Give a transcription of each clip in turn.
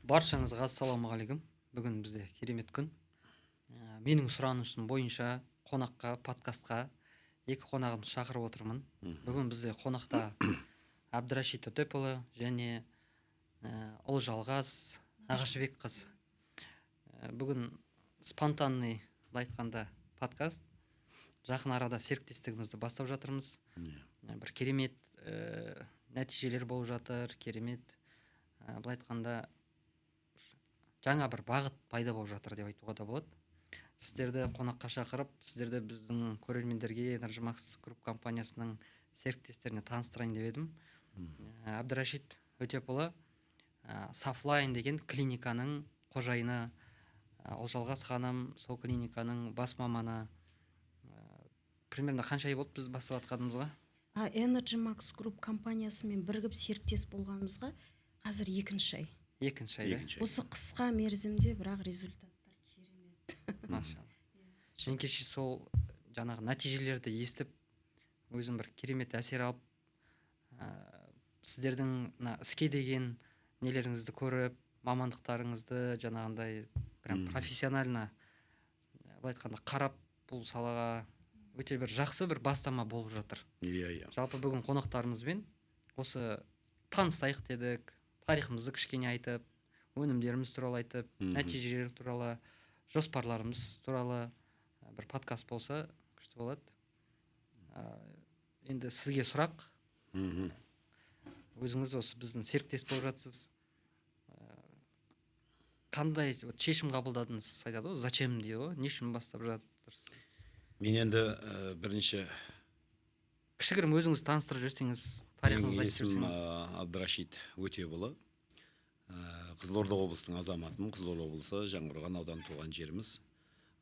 Баршаңызға ассалаумағалейкум. Бүгін бізде керемет күн. Менің сұранышым бойынша қонаққа, подкастқа екі қонағымды шақырып отырмын. Бүгін бізде қонақта Әбдірашит Өтепұлы және Ұлжалғас Нағашыбек қыз. Бүгін спонтанный, былай айтқанда, подкаст. Жақын арада серіктестігімізді бастап жатырмыз. Бір керемет нәтижелер болып жатыр, керемет, былай айтқанда, жаңа бір бағыт пайда болып жатыр деп айтуға да болады. Сіздерді қонаққа шақырып, сіздерді біздің көрермендерге Energy Max Group компаниясының серіктестеріне таныстырайын деп едім. Әбдірашит Өтепұлы Safline деген клиниканың қожайыны, Ұлжалғас ханым сол клиниканың бас маманы. Примерно қанша ай болды біз бастап жатқанымызға? Energy Max Group компаниясымен бірігіп серіктес болғанымызға қазір екінші ай. Екінші ай. Осы қысқа мерзімде бірақ результаттар керемет. Машалла. Мен кеше сол жаңағы нәтижелерді естіп, өзім бір керемет әсер алып, сіздердің іске деген нелеріңізді көріп, мамандықтарыңызды жаңағындай прям профессионально, былай айтқанда, қарап, бұл салаға өте бір жақсы бір бастама болып жатыр. Иә. Жалпы бүгін қонақтарымызбен осы танысайық дедік, тарихымызды кішкене айтып, өнімдеріміз туралы айтып, нәтижелер туралы, жоспарларымыз туралы бір подкаст болса күшті болады. Енді сізге сұрақ. Өзіңіз осы біздің серіктес болып жатсыз. Қандай шешім қабылдадыңыз, айтады ғой, зачем дейді ғой, не үшін бастап жатырсыз? Мен енді бірінші кішігірім өзіңізді таныстырып жіберсеңіз, тарихыңызды айтып жіберсеңіз. Әбдірашит Өтепұлы, Қызылорда облысының азаматымын. Қызылорда облысы Жаңақорған ауданы туған жеріміз.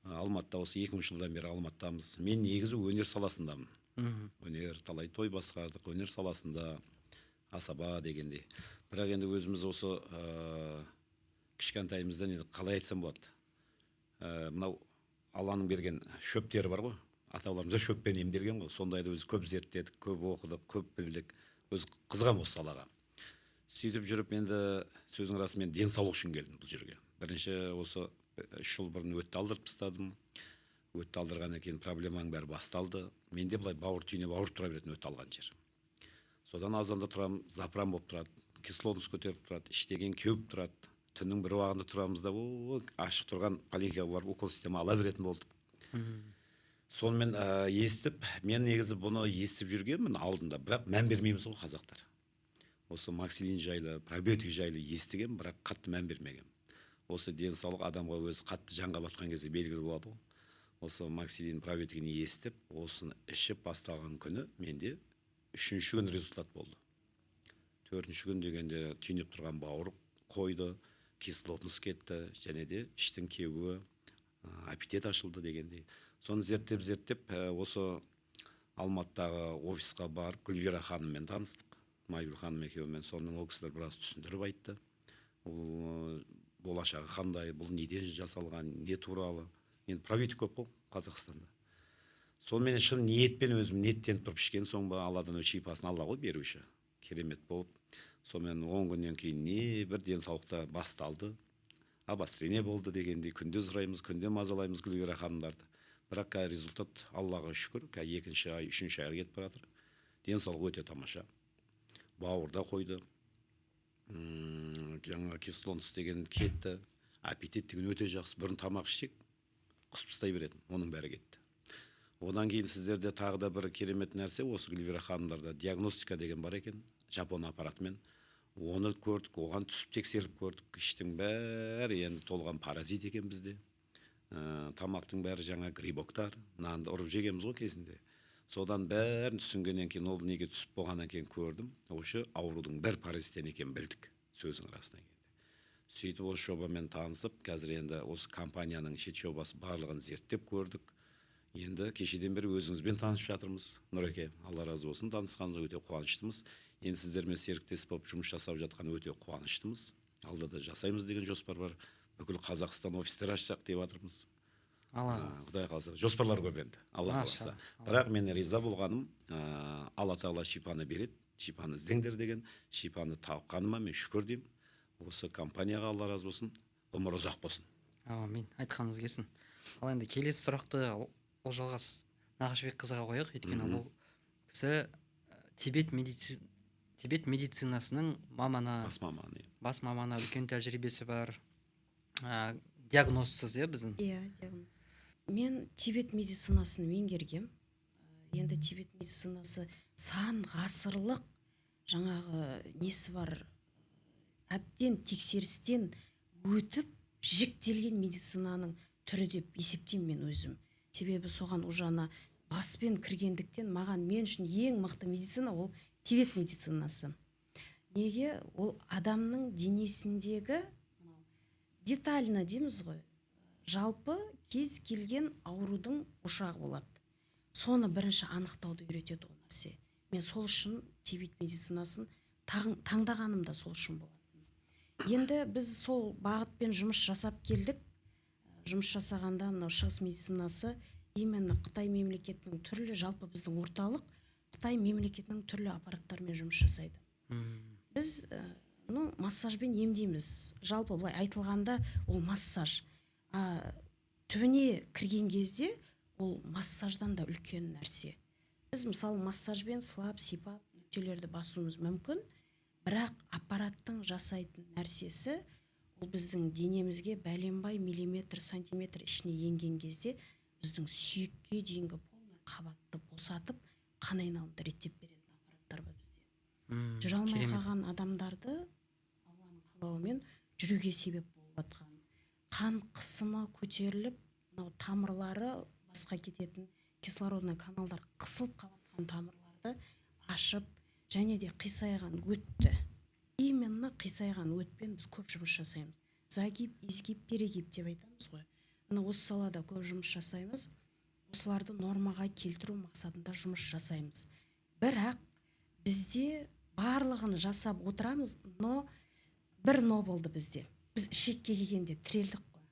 Алматыда осы 2000 жылдан бері Алматыдамыз. Мен негізі өнер саласындамын. Өнер, талай той басқардық, өнер саласында, асаба дегендей. Бірақ енді өзіміз осы кішкентайымыздан қалай айтсам болады. Мынау Алланың берген шөптері бар ғой. Аталарымызда шөппен емделген ғой. Сондайды өзі көп зерттедік, көп оқыдық, көп білдік. Өз қызғам осы салаға. Сөйтіп жүріп, енді сөздің расы мен денсаулық үшін келдім бұл жерге. Бірінші осы 3 жыл бұрын өтті алдырып тастадым. Өтті алдырғаннан кейін проблеманың бәрі басталды. Менде былай бауыр түйінеп ауырып тұра беретін өтті алған жер. Содан азанда тұрамын, запыран болып тұрады, кислотность көтеріп тұрады, іштеген кеуіп тұрады. Түннің бір уақытында тұрамыз да, ашық тұрған поликлиникаға барып укол система ала беретін болдық. Сонымен естіп, мен негізі бұны естіп жүргенмін алдында, бірақ мән бермейміз ғой қазақтар. Осы максилин жайлы, пробиотик жайлы естіген, бірақ қатты мән бермеген. Осы денсаулық адамға өзі қатты жанға батқан кезде белгілі болады ғой. Осы максилин пробиотигін естіп, осыны ішіп басталған күні менде 3-ші күн результат болды. 4-ші күн дегенде түйінеп тұрған бауыр қойды, кислотность кетті, және де іштің кеуі, аппетит ашылды дегендей. Соны зерттеп, осы Алматыдағы офисқа барып, Гүлвира ханыммен таныстық. Майгүл ханым екеуімен, сонымен ол кісілер біраз түсіндіріп айтты. Бұл болашағы қандай, бұл неден жасалған, не туралы. Енді пробиотик көп қой Қазақстанда. Сонымен шын ниетпен өзім ниеттеніп тұрып ішкен соң ба, Алладан шипасын Алла ғой беруші. Керемет болып. Сонымен 10 күннен кейін не бір денсаулықта басталды. Обострение болды дегендей, күнде сұраймыз, күнде мазалаймыз Гүлвира ханымдарды. Бірақ результат Аллаға шүкір, 2-ші ай, 3-ші айға кетіп баратыр. Денсаулық өте тамаша. Бауырда қойды. Жаңа кислотность деген кетті. Аппетит деген өте жақсы. Бұрын тамақ ішсек, құсып тастай беретін. Оның бәрі кетті. Одан кейін сіздерде тағы да бір керемет нәрсе, осы Гүлвира ханымдарда диагностика деген бар екен, жапон аппаратымен. Оны көрдік, оған түсіп тексеріп көрдік. Іштің бәрі енді толған паразит екен бізде. Тамақтың бәрі жаңа грибоктар, нанды ұрып жегеміз ғой кезінде. Содан бәрін түсінгеннен кейін, ол неге түсіп болғаннан кейін көрдім. Осы аурудың бір паразиттен екен білдік, сөздің расына келді. Сөйтіп осы жобамен танысып, қазір енді осы компанияның шет жобасы барлығын зерттеп көрдік. Енді кешеден бері өзіңізбен танысып жатырмыз. Нұреке, Алла разы болсын, танысқанымызға өте қуаныштымыз. Енді сіздермен серіктес болып жұмыс жасап жатқан өте қуаныштымыз. Алдыда жасаймыз деген жоспар бар. Бүкіл Қазақстан офистер ашсақ деп жатырмыз. Құдай қаласа, жоспарлар көп енді, Алла қаласа. Бірақ мен риза болғаным, Алла Тағала шипаны береді, шипаны іздеңдер деген, шипаны тапқаныма мен шүкір деймін. осы компанияға алла разы болсын, ғұмыр ұзақ болсын. Әмин, айтқаныңыз келсін. Ал енді келесі сұрақты Олжалғас Нағашыбек қызға қояйық, өйткені ол кісі Тибет медицинасының маманы, бас маманы, үлкен тәжірибесі бар, диагнозсыз, біздің. Диагноз. Мен Тибет медицинасын меңгергем. Енді Тибет медицинасы сан ғасырлық жаңағы несі бар, әбден тексерістен өтіп жіктелген медицинаның түрі деп есептеймін мен өзім. Себебі соған ұжана баспен кіргендіктен мен үшін ең мықты медицина ол Тибет медицинасы. Неге? Ол адамның денесіндегі детально дейміз ғой, жалпы кез келген аурудың ошағы болады. Соны бірінші анықтауды үйретеді ол нәрсе. Мен сол үшін Тибет медицинасын таңдағаным да сол үшін болатын. Енді біз сол бағытпен жұмыс жасап келдік. Жұмыс жасағанда мынау шығыс медицинасы именно Қытай мемлекетінің түрлі, жалпы біздің орталық Қытай мемлекетінің түрлі аппараттармен жұмыс жасайды. Біз массажбен емдейміз. Жалпы былай айтылғанда ол массаж. Түбіне кірген кезде ол массаждан да үлкен нәрсе. Біз мысалы массажбен сылап, сипап, нүктелерді басуымыз мүмкін, бірақ аппараттың жасайтын нәрсесі ол біздің денемізге бәленбай миллиметр, сантиметр ішіне енген кезде біздің сүйекке дейінгі полный қабатты босатып, қан айналымды реттеп беретін аппараттар бар бізде. Жүре алмай қалған адамдарды Алланың қалауымен жүруге себеп болып жатқан. Қан қысымы көтеріліп, тамырлары басқа кететін кислородный каналдар қысылып қалған тамырларды ашып, және де қисайған өтті. Именно қисайған өтпен біз көп жұмыс жасаймыз. Загиб, изгиб, перегиб деп айтамыз ғой. Осы салада көп жұмыс жасаймыз. Осыларды нормаға келтіру мақсатында жұмыс жасаймыз. Бірақ бізде барлығын жасап отырамыз, но бір болды бізде. Біз ішекке келгенде тірелдік қой.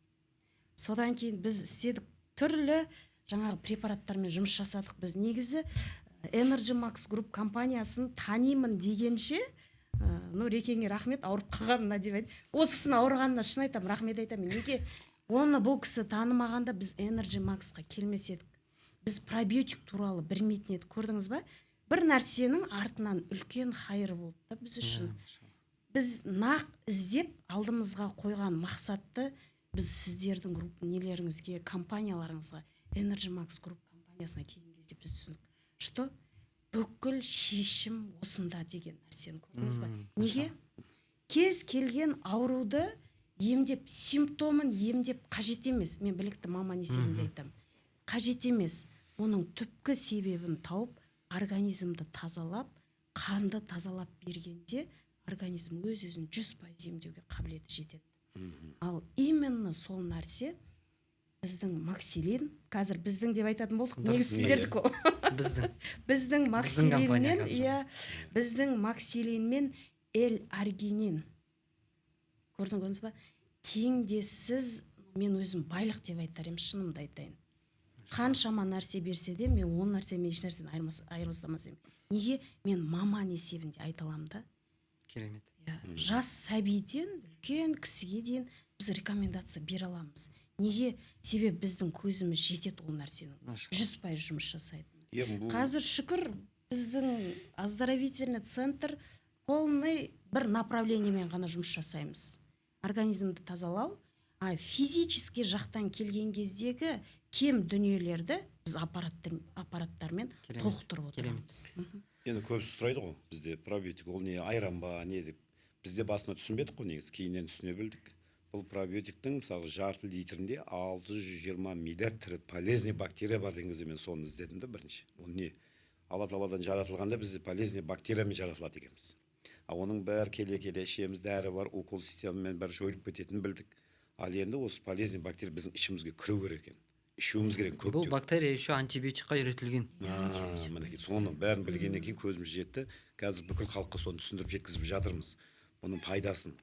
Содан кейін біз істедік, түрлі жаңағы препараттармен жұмыс жасадық. Біз негізі Energy Max Group компаниясын танимын дегенше, Рекеңе рахмет, ауырып қалғанына деп айтып. Осы кісінің ауырғанына шын айтам, рахмет айтам. Неге? Оны бұл кісі танымағанда біз Energy Max-қа келмес едік. Біз пробиотик туралы білмейтін едік, көрдіңіз ба? Бір нәрсенің артынан үлкен хайыр болды да біз үшін. Біз нақ іздеп алдымызға қойған мақсатты біз сіздердің нелеріңізге, компанияларыңызға, Energy Max Group компаниясына келген кезде біз түсіндік. Что? Бүкіл шешім осында деген нәрсені көрдіңіз ба? Неге? Кез келген ауруды емдеп, симптомын емдеп қажет емес. Мен білікті маман есебінде айтам. Қажет емес. Оның түпкі себебін тауып, организмді тазалап, қанды тазалап бергенде, организм өз-өзін 100% емдеуге қабілеті жетеді. Ал именно сол нәрсе біздің максилин, қазір біздің деп айтатын болдық, негізі сіздердікі ол. Біздің максилинмен, біздің максилинмен L-аргинин. Көрдіңіз ба? Теңдессіз, мен өзім байлық деп айтар едім, шынымды айтайын. Қаншама нәрсе берсе де, мен он нәрсемен еш нәрсені айырбастамас едім. Неге? Мен маман есебінде айта аламын да. Керемет. Жас сәбиден үлкен кісіге дейін біз рекомендация бере аламыз. Неге? Себебі біздің көзіміз жетеді ол нәрсенің. 100% жұмыс жасайды. Қазір шүкір біздің оздоровительный центр полный бір направлениемен ғана жұмыс жасаймыз. Организмді тазалау, физически жақтан келген кездегі кем дүниелерді біз аппараттармен толықтырып отырамыз. Енді көбісі сұрайды ғой, бізде пробиотик ол не, айран ба, не деп. Бізде басына түсінбедік қой негізі, кейіннен түсіне білдік. Бұл пробиотиктің мысалы жарты литрінде 620 миллиард түрі полезный бактерия бар деген кезде мен соны іздедім де бірінші. Ол не? Алла тағаладан жаратылғанда бізде полезный бактериямен жаратылады екенбіз. Оның бәрі келе ішеміз, дәрі бар, укол системамен бәрі жойылып кететінін білдік. Ал енді осы полезный бактерия біздің ішімізге кіру керек екен. Ішуіміз керек көп. Бұл бактерия еще антибиотикқа үйретілген. Соны бәрін білгеннен кейін көзіміз жетті. Қазір бүкіл халыққа соны түсіндіріп жеткізіп жатырмыз. Бұның пайдасын.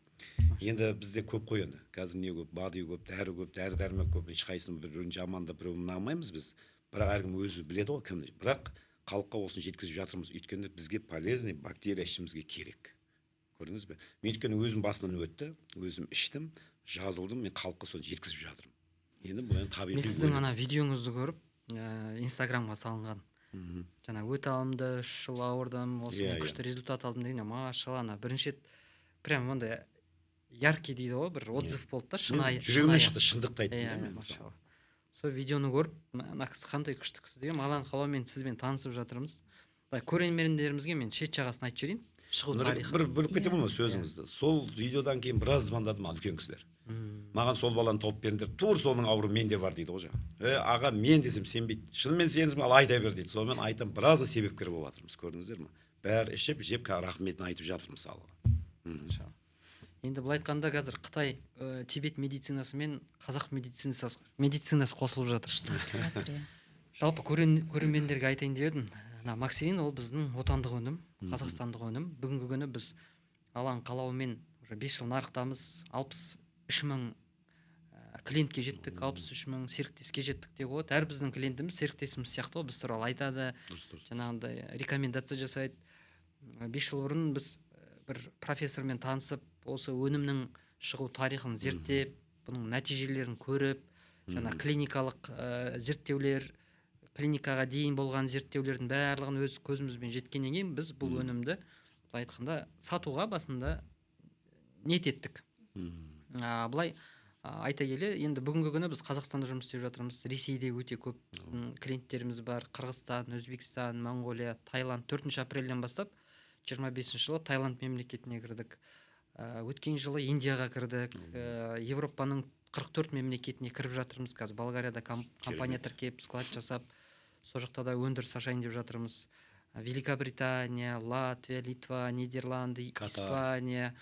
Енді бізде көп қой енді. Қазір не көп, бадый көп, дәрі-дәрмек көп. Ешқайсысын бірін жамандап, бірін ұнамаймыз біз. Бірақ әркім өзі біледі ғой кім. Бірақ халыққа осыны жеткізіп жатырмыз. Өйткені бізге полезный бактерия ішімізге керек. көрдіңіз бе? Мен өйткені өзім басымнан өтті, өзім іштім, жазылдым, мен халыққа соны жеткізіп жатырмын. Енді бұл енді табиғи мен сіздің ана видеоңызды көріп инстаграмға салынған жаңа өте алымды 3 жыл ауырдым, осымен күшті результат алдым дегенде машалла, ана бірінші рет прям ондай яркий дейді ғой, бір отзыв болды да, шынайы. жүрегімнен шықты, шындықты айттым да мен. Машалла. Сол видеоны көріп, мына кісі қандай күшті кісі деген, алан қалаумен сізбен танысып жатырмыз. Былай көрермендерімізге мен шет жағасын айтып жіберейін. Шығу тарихы. Бір бөліп кетемін ғой сөзіңізді. Сол видеодан кейін біраз звондады маған үлкен кісілер. Маған сол баланы тауып беріңдер, тур соның ауруы менде бар дейді ғой жаңа. Аға, мен десем сенбейді. Шынымен сенсіз ал айта бер дейді. Сонымен айтам, біразын себепкер болып жатырмыз, көрдіңіздер ме? Бәрі ішіп рахметін айтып жатыр мысалға. Енді былай айтқанда қазір Қытай Тибет медицинасы мен қазақ медицинасы қосылып жатыр. Жалпы көрермендерге айтайын деп едім. Максилин ол біздің отандық өнім, қазақстандық өнім. Бүгінгі күні біз алан қалауымен уже 5 жыл нарықтамыз. 63 мың клиентке жеттік, 63 мың серіктеске жеттік деп болады. Әр біздің клиентіміз серіктесіміз сияқты ғой, біз туралы айтады, жаңағындай рекомендация жасайды. 5 жыл бұрын біз бір профессормен танысып, осы өнімнің шығу тарихын зерттеп, бұның нәтижелерін көріп, жаңа клиникалық зерттеулер, клиникаға дейін болған зерттеулердің барлығын өз көзімізбен жеткеннен кейін біз бұл өнімді былай айтқанда сатуға басында ниет еттік. Былай айта келе, енді бүгінгі күні біз Қазақстанда жұмыс істеп жатырмыз. Ресейде өте көп клиенттеріміз бар. Қырғызстан, Өзбекстан, Монғолия, Таиланд. 4 апрельден бастап 25 жылы Таиланд мемлекетіне кірдік. Өткен жылы Индияға кірдік. Европаның 44 мемлекетіне кіріп жатырмыз. Қазір Болгарияда компания тіркеп, склад жасап, сол жақта да өндіріс ашайын деп жатырмыз. Великобритания, Латвия, Литва, Нидерланды, Испания,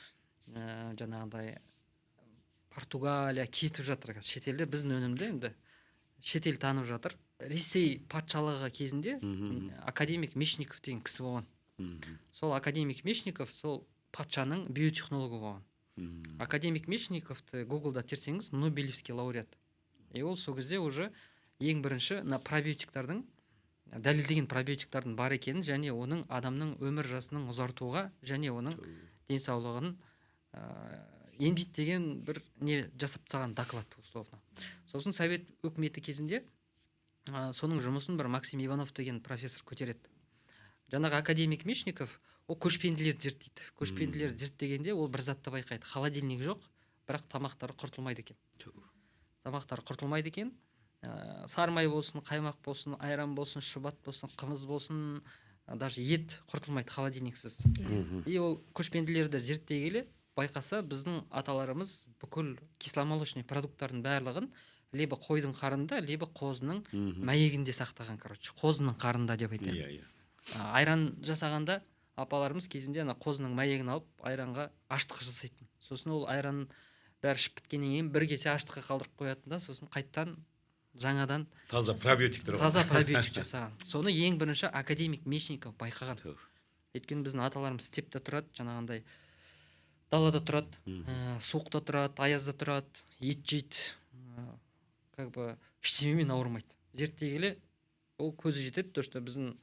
жаңағыдай Португалия кетіп жатыр. Шетелде біздің өнімді енді шетел танып жатыр. Ресей патшалығы кезінде академик Мечников деген кісі болған. Сол академик Мечников сол патшаның биотехнологы болған. Академик Мечниковты Гуглда терсеңіз, Нобелевский лауреат. И ол сол кезде уже ең бірінші пробиотиктардың, дәлелдеген пробиотиктардың бар екенін, және оның адамның өмір жасының ұзартуға, және оның денсаулығын емдейді деген бір не жасап тастаған доклад условно. Сосын Совет өкіметі кезінде соның жұмысын бір Максим Иванов деген профессор көтереді. Жаңағы академик Мечников ол көшпенділерді зерттейді. Көшпенділерді зерттегенде ол бір затты байқайды. Холодильник жоқ, бірақ тамақтары құртылмайды екен. Тамақтары құртылмайды екен. Сары май болсын, қаймақ болсын, айран болсын, шұбат болсын, қымыз болсын, даже ет құртылмайды холодильниксіз. И ол көшпенділерді зерттей келе байқаса, біздің аталарымыз бүкіл кисломолочный продукттардың барлығын либо қойдың қарында, либо қозының мәйегінде сақтаған, короче, қозының қарында деп айтайын. Айран жасағанда апаларымыз кезінде қозының мәйегін алып айранға аштық жасайтын. Сосын ол айран бәрі ішіп біткеннен кейін бір кесе аштыққа қалдырып қоятын да, сосын қайттан жаңадан таза пробиотиктер жасаған. Соны ең бірінші академик Мечников байқаған. Өйткені біздің аталарымыз степте тұрады, жаңағындай далада тұрады, суықта тұрады, аязда тұрады, ет жейді, как бы ештемемен ауырмайды. Зерттей келе ол көзі жетеді, то что біздің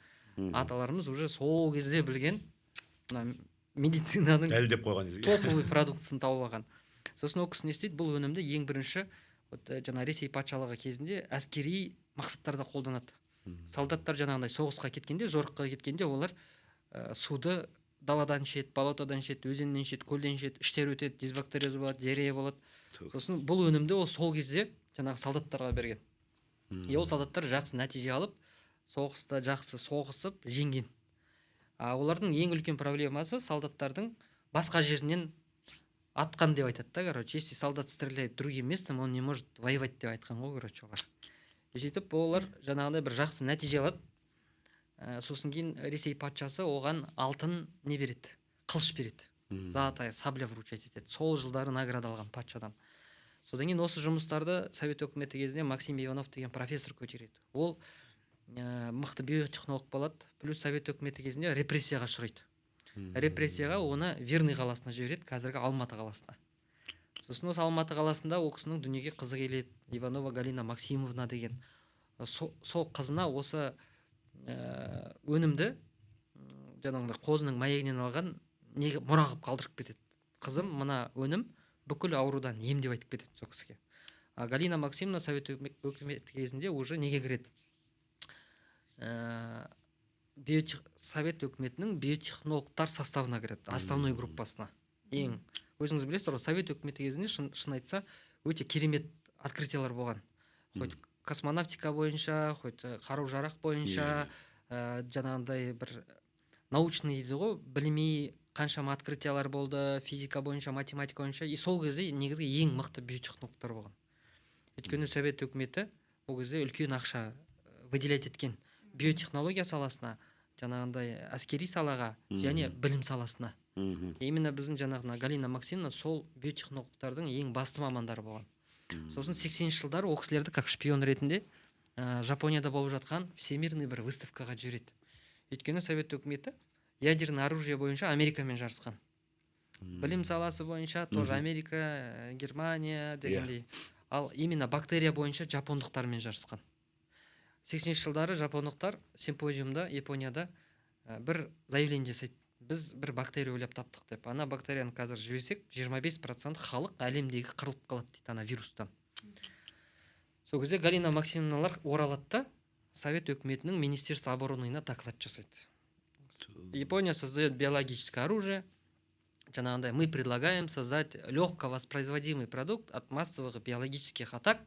аталарымыз уже сол кезде білген медицинаның дәлелдеп қойған топовый продуктысын тауып алған. Сосын ол кісі не істейді, бұл өнімді ең бірінші жаңа Ресей патшалығы кезінде әскери мақсаттарда қолданады. Солдаттар жаңағындай соғысқа кеткенде, жорыққа кеткенде олар суды даладан ішеді, болотодан ішеді, өзеннен ішеді, көлден ішеді, іштері өтеді, дисбактериоза болады, диарея болады. Сосын бұл өнімді ол сол кезде жаңағы солдаттарға берген. И ол солдаттар жақсы нәтиже алып, соғыста жақсы соғысып жеңген. Олардың ең үлкен проблемасы солдаттардың басқа жерінен атқан деп айтады да, короче, если солдат стреляет другим местом, он не может воевать деп айтқан ғой, короче, олар. Сөйтіп олар жаңағыдай бір жақсы нәтиже алады. Сосын кейін Ресей патшасы оған алтын не береді? Қылыш береді. Золотая сабля вручать етеді. Сол жылдары награда алған патшадан. Содан кейін осы жұмыстарды Совет өкіметі кезінде Максим Иванов деген профессор көтереді. Ол мықты биотехнолог болады. Плюс Совет өкіметі кезінде репрессияға ұшырайды. Репрессияға оны Верный қаласына жібереді, қазіргі Алматы қаласына. Сосын осы Алматы қаласында ол кісінің дүниеге қызы келеді, Иванова Галина Максимовна деген. Сол қызына осы өнімді жаңағындай қозының мәйегінен алған неге мұра қылып қалдырып кетеді. Қызым, мына өнім бүкіл аурудан ем деп айтып кетеді сол кісіге. А Галина Максимовна совет өкіметі кезінде уже неге кіреді? Совет өкіметінің биотехнологтар составына кіреді, основной группасына. Ең өзіңіз білесіздер ғой, совет өкіметі кезінде шын айтса өте керемет открытиялар болған. Хоть космонавтика бойынша, хоть қару-жарақ бойынша, жаңағындай бір научный дейді ғой, білмей қаншама открытиялар болды, физика бойынша, математика бойынша. И сол кезде негізгі ең мықты биотехнологтар болған. Өйткені совет өкіметі ол кезде үлкен ақша выделять еткен биотехнология саласына, жаңағындай әскери салаға және білім саласына. Именно біздің жаңағына Галина Максимовна сол биотехнологтардың ең басты мамандары болған. Сосын 80-ші жылдары ол кісілерді как шпион ретінде Жапонияда болып жатқан всемирный бір выставкаға жібереді. Өйткені совет өкіметі ядерный оружие бойынша Америкамен жарысқан. Білім саласы бойынша тоже Америка, Германия дегендей. Ал именно бактерия бойынша жапондықтармен жарысқан. 80-ші жылдары жапондықтар симпозиумда Японияда бір заявление жасайды. Біз бір бактерия ойлап таптық деп. Ана бактерияны қазір жіберсек, 25% халық әлемдегі қырылып қалады дейді ана вирустан. Сол кезде Галина Максимовналар оралады да совет өкіметінің министерство обороныйына доклад жасайды. Япония создает биологическое оружие. Жаңағындай, мы предлагаем создать легко воспроизводимый продукт от массовых биологических атак.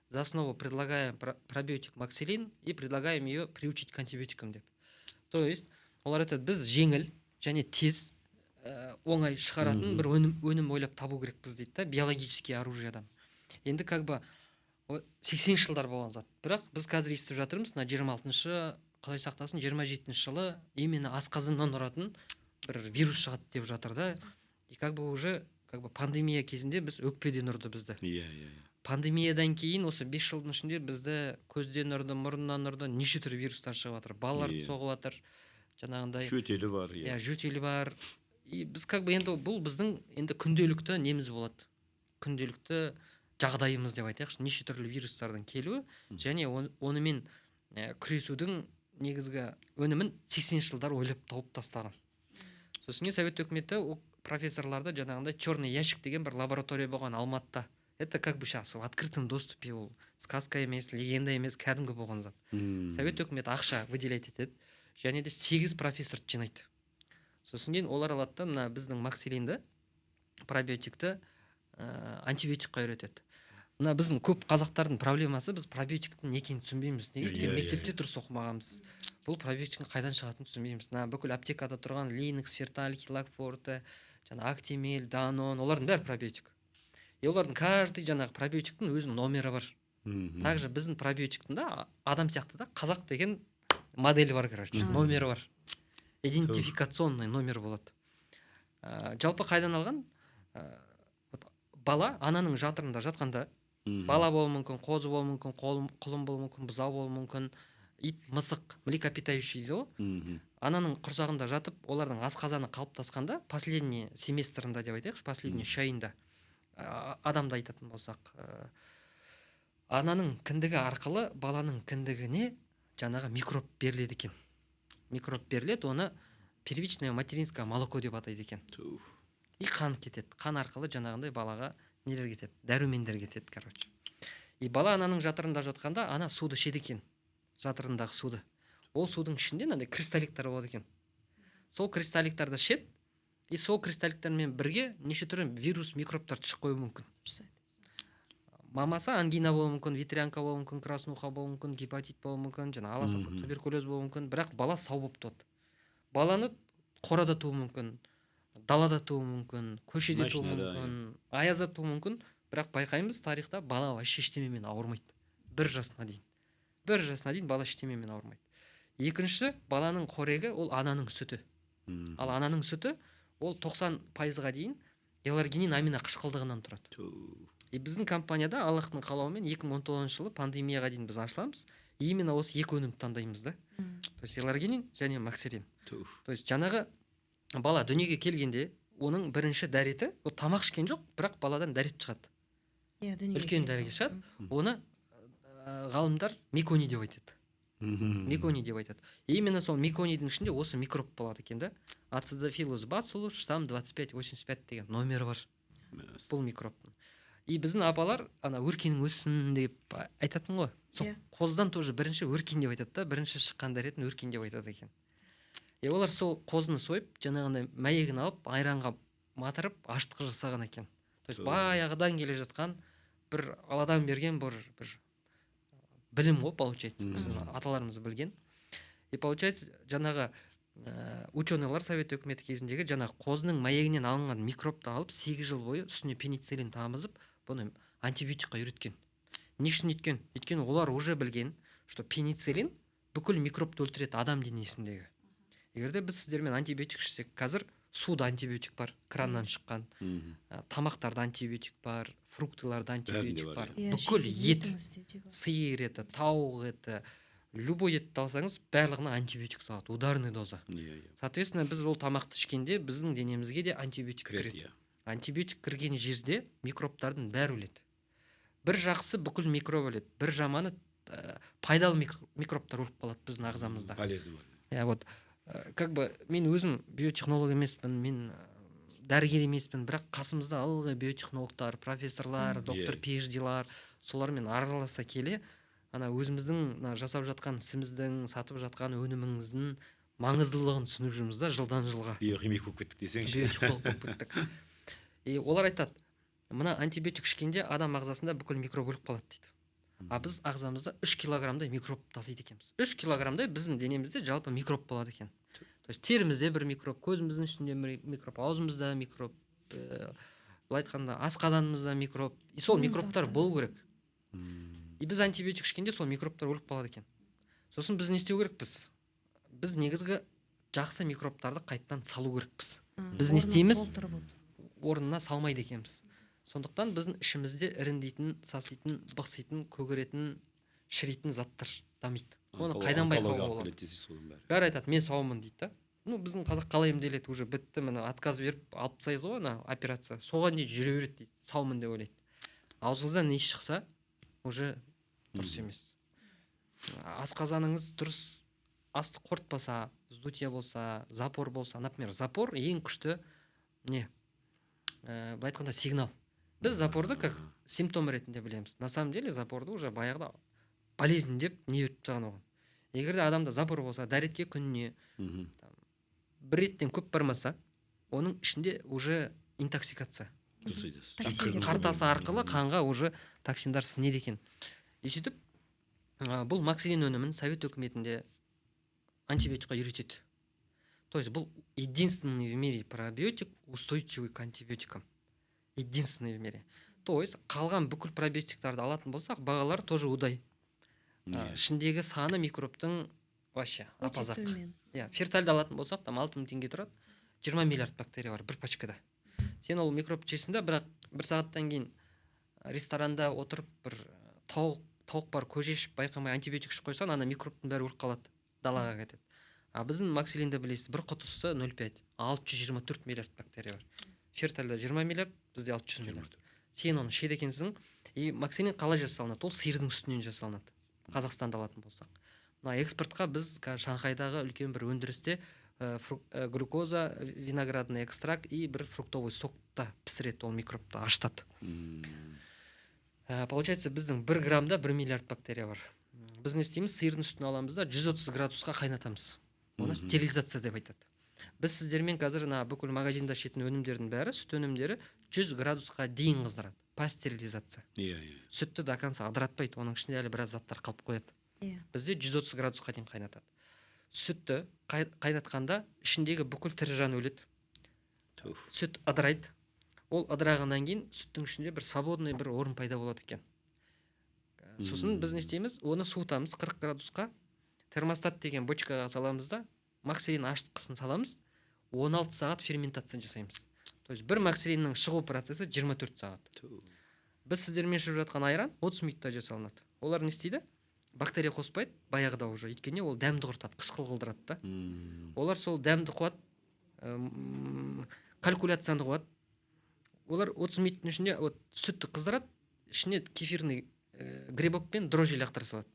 За основу предлагаем пробиотик максилин и предлагаем ее приучить к антибиотикам деп. То есть, олар айтады, біз жеңіл және тез оңай шығаратын бір өнім ойлап табу керекпіз дейді да, биологический оружиядан. Енді как бы 80-ші жылдар болған зат. Бірақ біз қазір естіп жатырмыз, 26-шы, Құдай сақтасын, 27-ші жылы именно асқазаннан ұратын бір вирус шығады деп жатыр да. И как бы уже пандемия кезінде біз өкпеден ұрды бізді. Пандемиядан кейін осы 5 жылдың ішінде бізді көзден ұрды, мұрыннан ұрды, неше түрлі вирустар шығып жатыр. Балаларды соғып жатыр. Жаңағындай жөтелі бар. Жөтелі бар. И біз енді бұл біздің енді күнделікті неміз болады. Күнделікті жағдайымыз деп айтайықшы, неше түрлі вирустардың келуі және онымен күресудің негізгі өнімін 80-ші жылдар ойлап тауып тастаған. Сосын совет өкіметі профессорларды жаңағындай черный ящик деген бір лаборатория болған Алматыда. Это как бы сейчас в открытом доступе, ол сказка емес, легенда емес, кәдімгі болған зат. Совет өкіметі ақша выделять етеді және де 8 профессор жинайды. Сосын кейін олар алады да біздің максилинді, пробиотикті антибиотикқа үйретеді. Мына біздің көп қазақтардың проблемасы, біз пробиотиктің не екенін түсінбейміз. Неге? Мектепте дұрыс оқымағанбыз. Бұл пробиотиктің қайдан шығатынын түсінбейміз. Бүкіл аптекада тұрған Линекс, Ферталь, Хилакфорте, Актимель, Данон, олардың бәрі пробиотик. И олардың каждый жаңағы пробиотиктің өзінің номері бар. Также біздің пробиотиктің да адам сияқты да қазақ деген модель бар, короче, номері бар. Идентификационный номер болады. Жалпы қайдан алған? Бала ананың жатырында жатқанда, бала болуы мүмкін, қозы болуы мүмкін, құлын болуы мүмкін, бұзау болуы мүмкін, ит, мысық, млекопитающий дейді ғой. Ананың құрсағында жатып, олардың асқазаны қалыптасқанда, последний семестрында деп айтайықшы, последний үш айында адамды айтатын болсақ, ананың кіндігі арқылы баланың кіндігіне жаңағы микроб беріледі екен. Микроб беріледі, оны первичное материнское молоко деп атайды екен. И қан кетеді. Қан арқылы жаңағындай балаға нелер кетеді? Дәрумендер кетеді, короче. И бала ананың жатырында жатқанда, ана суды ішеді екен. Жатырындағы суды. Ол судың ішінде мынандай кристалликтар болады екен. Сол кристалликтарды ішеді, и сол кристалликтармен бірге неше түрлі вирус, микробтар шығып қоюы мүмкін. Мамасы ангина болуы мүмкін, ветрянка болуы мүмкін, краснуха болуы мүмкін, гепатит болуы мүмкін, жаңа аласақтық туберкулез болуы мүмкін, бірақ бала сау болып туады. Баланы қорада туы мүмкін, далада туы мүмкін, көшеде туы мүмкін, аязда туы мүмкін, бірақ байқаймыз тарихта бала ештемемен ауырмайды. 1 жасына дейін бала ештемемен ауырмайды. Екіншісі, баланың қорегі ол ананың сүті. Ал ананың сүті ол 90%-ға дейін эларгинин амина қышқылдығынан тұрады. И біздің компанияда Аллахтың қалауымен 2019 жылы пандемияға дейін біз ашыламыз. Именно осы екі өнімді таңдаймыз да. То есть эларгинин және максилин. То есть жаңағы бала дүниеге келгенде оның бірінші дәреті, ол тамақ ішкен жоқ, бірақ баладан дәрет шығады. Үлкен дәрет шығады. Оны ғалымдар мекони деп айтады. меконий деп айтады. Именно сол меконийдің ішінде осы микроб болады екен да. Ацидофилус бациллус штамм 2585 деген номері бар бұл микробтың. И біздің апалар ана өркенің өссін деп айтатын ғой. Сол қоздан тоже бірінші өркен деп айтады да, бірінші шыққан дәретін өркен деп айтады екен. Олар сол қозыны сойып, жаңағындай мәйегін алып, айранға матырып, аштық жасаған екен. То есть баяғыдан келе жатқан бір алладан берген бір білім ғой, получается, біздің аталарымыз білген. И получается, жаңағы ученыйлар совет өкіметі кезіндегі жаңағы қозының мәйегінен алынған микробты алып 8 жыл бойы үстіне пенициллин тамызып, бұны антибиотикқа үйреткен. Не үшін өйткен? Өйткені олар уже білген, что пенициллин бүкіл микробты өлтіреді адам денесіндегі. Егерде біз сіздермен антибиотик ішсек, қазір суда антибиотик бар, краннан шыққан, тамақтарда антибиотик бар, фруктыларда антибиотик бар. Бүкіл ет, сиыр еті, тауық еті, любой етті алсаңыз, барлығына антибиотик салады, ударный доза. Соответственно, біз ол тамақты ішкенде біздің денемізге де антибиотик кіреді. Антибиотик кірген жерде микробтардың бәрі өледі. Бір жақсы бүкіл микроб өледі, бір жаманы пайдалы микробтар өліп қалады біздің ағзамызда. Полезный. Вот как бы мен өзім биотехнолог емеспін, мен дәрігер емеспін, бірақ қасымызда ылғи биотехнологтар, профессорлар, доктор PhD-лар, солармен араласа келе, ана өзіміздің жасап жатқан ісіміздің, сатып жатқан өніміңіздің маңыздылығын түсініп жүрміз да, жылдан жылға. Биохимик болып кеттік десеңші. Биотехнолог болып кеттік. Олар айтады, мына антибиотик ішкенде адам ағзасында бүкіл микроб өліп қалады дейді. А біз ағзамызда 3 килограммдай микроб тасиды екенбіз. 3 килограммдай біздің денемізде жалпы микроб болады екен. То есть терімізде бір микроб, көзіміздің ішінде микроб, аузымызда микроб, былай айтқанда асқазанымызда микроб. И сол микробтар болу керек. И біз антибиотик ішкенде сол микробтар өліп қалады екен. Сосын біз не істеу керекпіз? Біз негізгі жақсы микробтарды қайттан салу керекпіз. Біз не істейміз? Орнына салмайды екенбіз. Сондықтан біздің ішімізде іріндейтін, саситын, бықситын, көгеретін, шіритін заттар дамиды. Оны қайдан байқауға болады? Бәрі айтады, мен саумын дейді. Біздің қазақ қалай емделеді, уже бітті, міне отказ беріп алып тастайды ғой ана операция. Соған дейін жүре береді дейді, саумын деп ойлайды. Аузыңыздан не шықса, уже дұрыс емес. Асқазаныңыз дұрыс астық қорытпаса, вздутие болса, запор болса, например, запор ең күшті не? Былай айтқанда сигнал. Біз запорды как симптом ретінде білеміз. На самом деле запорды уже баяғыда болезнь деп не өтіп таған оған. Егерде адамда запор болса, дәретке күніне бір реттен көп бармаса, оның ішінде уже интоксикация. Қартасы арқылы қанға уже токсиндар сіңеді екен. Сөйтіп, бұл максилин өнімін совет өкіметінде антибиотикқа үйретеді. То есть бұл единственный в мире пробиотик, устойчивый к антибиотикам. Единственный в мире. То есть қалған бүкіл пробиотиктарды алатын болсақ, бағалар тоже удай. Ішіндегі саны микробтың вообще апазақ. Фертальды алатын болсақ, там 6000 теңге тұрады, 20 миллиард бактерия бар бір пачкада. Сен ол микроб жесің, бірақ бір сағаттан кейін ресторанда отырып бір тауық бар көже ішіп байқамай антибиотик ішіп қойсан, ана микробтың бәрі өліп қалады, далаға кетеді. А біздің максилинді білесіз, бір құтысы 0,5, 624 миллиард бактерия бар. Фертальда 20 миллиард, бізде 600 миллиард. Сен оны шеді екенсің. И максилин қалай жасалынады? Ол сиырдың сүтінен жасалынады. Қазақстанда алатын болсақ. Мына экспортқа біз Шанхайдағы үлкен бір өндірісте глюкоза, виноградный экстракт и бір фруктовый сокта пісіреді, ол микробты аштады. Получается, біздің 1 граммда 1 миллиард бактерия бар. Біз не істейміз? Сиырдың сүтін аламыз да 130 градусқа қайнатамыз. Оны стерилизация деп айтады. Біз сіздермен қазір бүкіл магазинда ішетін өнімдердің бәрі, сүт өнімдері 100 градусқа дейін қыздырады. Пастерилизация. Сүтті до конца ыдыратпайды, оның ішінде әлі біраз заттар қалып қояды. Бізде 130 градусқа дейін қайнатады. Сүтті қайнатқанда ішіндегі бүкіл тірі жан өледі. Сүт ыдырайды. Ол ыдырағаннан кейін сүттің ішінде бір свободный бір орын пайда болады екен. Сосын біз не істейміз? Оны суытамыз 40 градусқа. Термостат деген бочкаға саламыз да, максилин аштыққысын саламыз, 16 сағат ферментация жасаймыз. То есть бір максилиннің шығу процесі 24 сағат. Біз сіздермен ішіп жатқан айран 30 минутта жасалынады. Олар не істейді? Бактерия қоспайды, баяғыда уже. Өйткені ол дәмді құртады, қышқыл қылдырады да. Олар сол дәмді қуады, калькуляцияны қуады. Олар 30 минуттың ішінде сүтті қыздырады, ішіне кефирный грибок пен дрожжи лақтыра салады.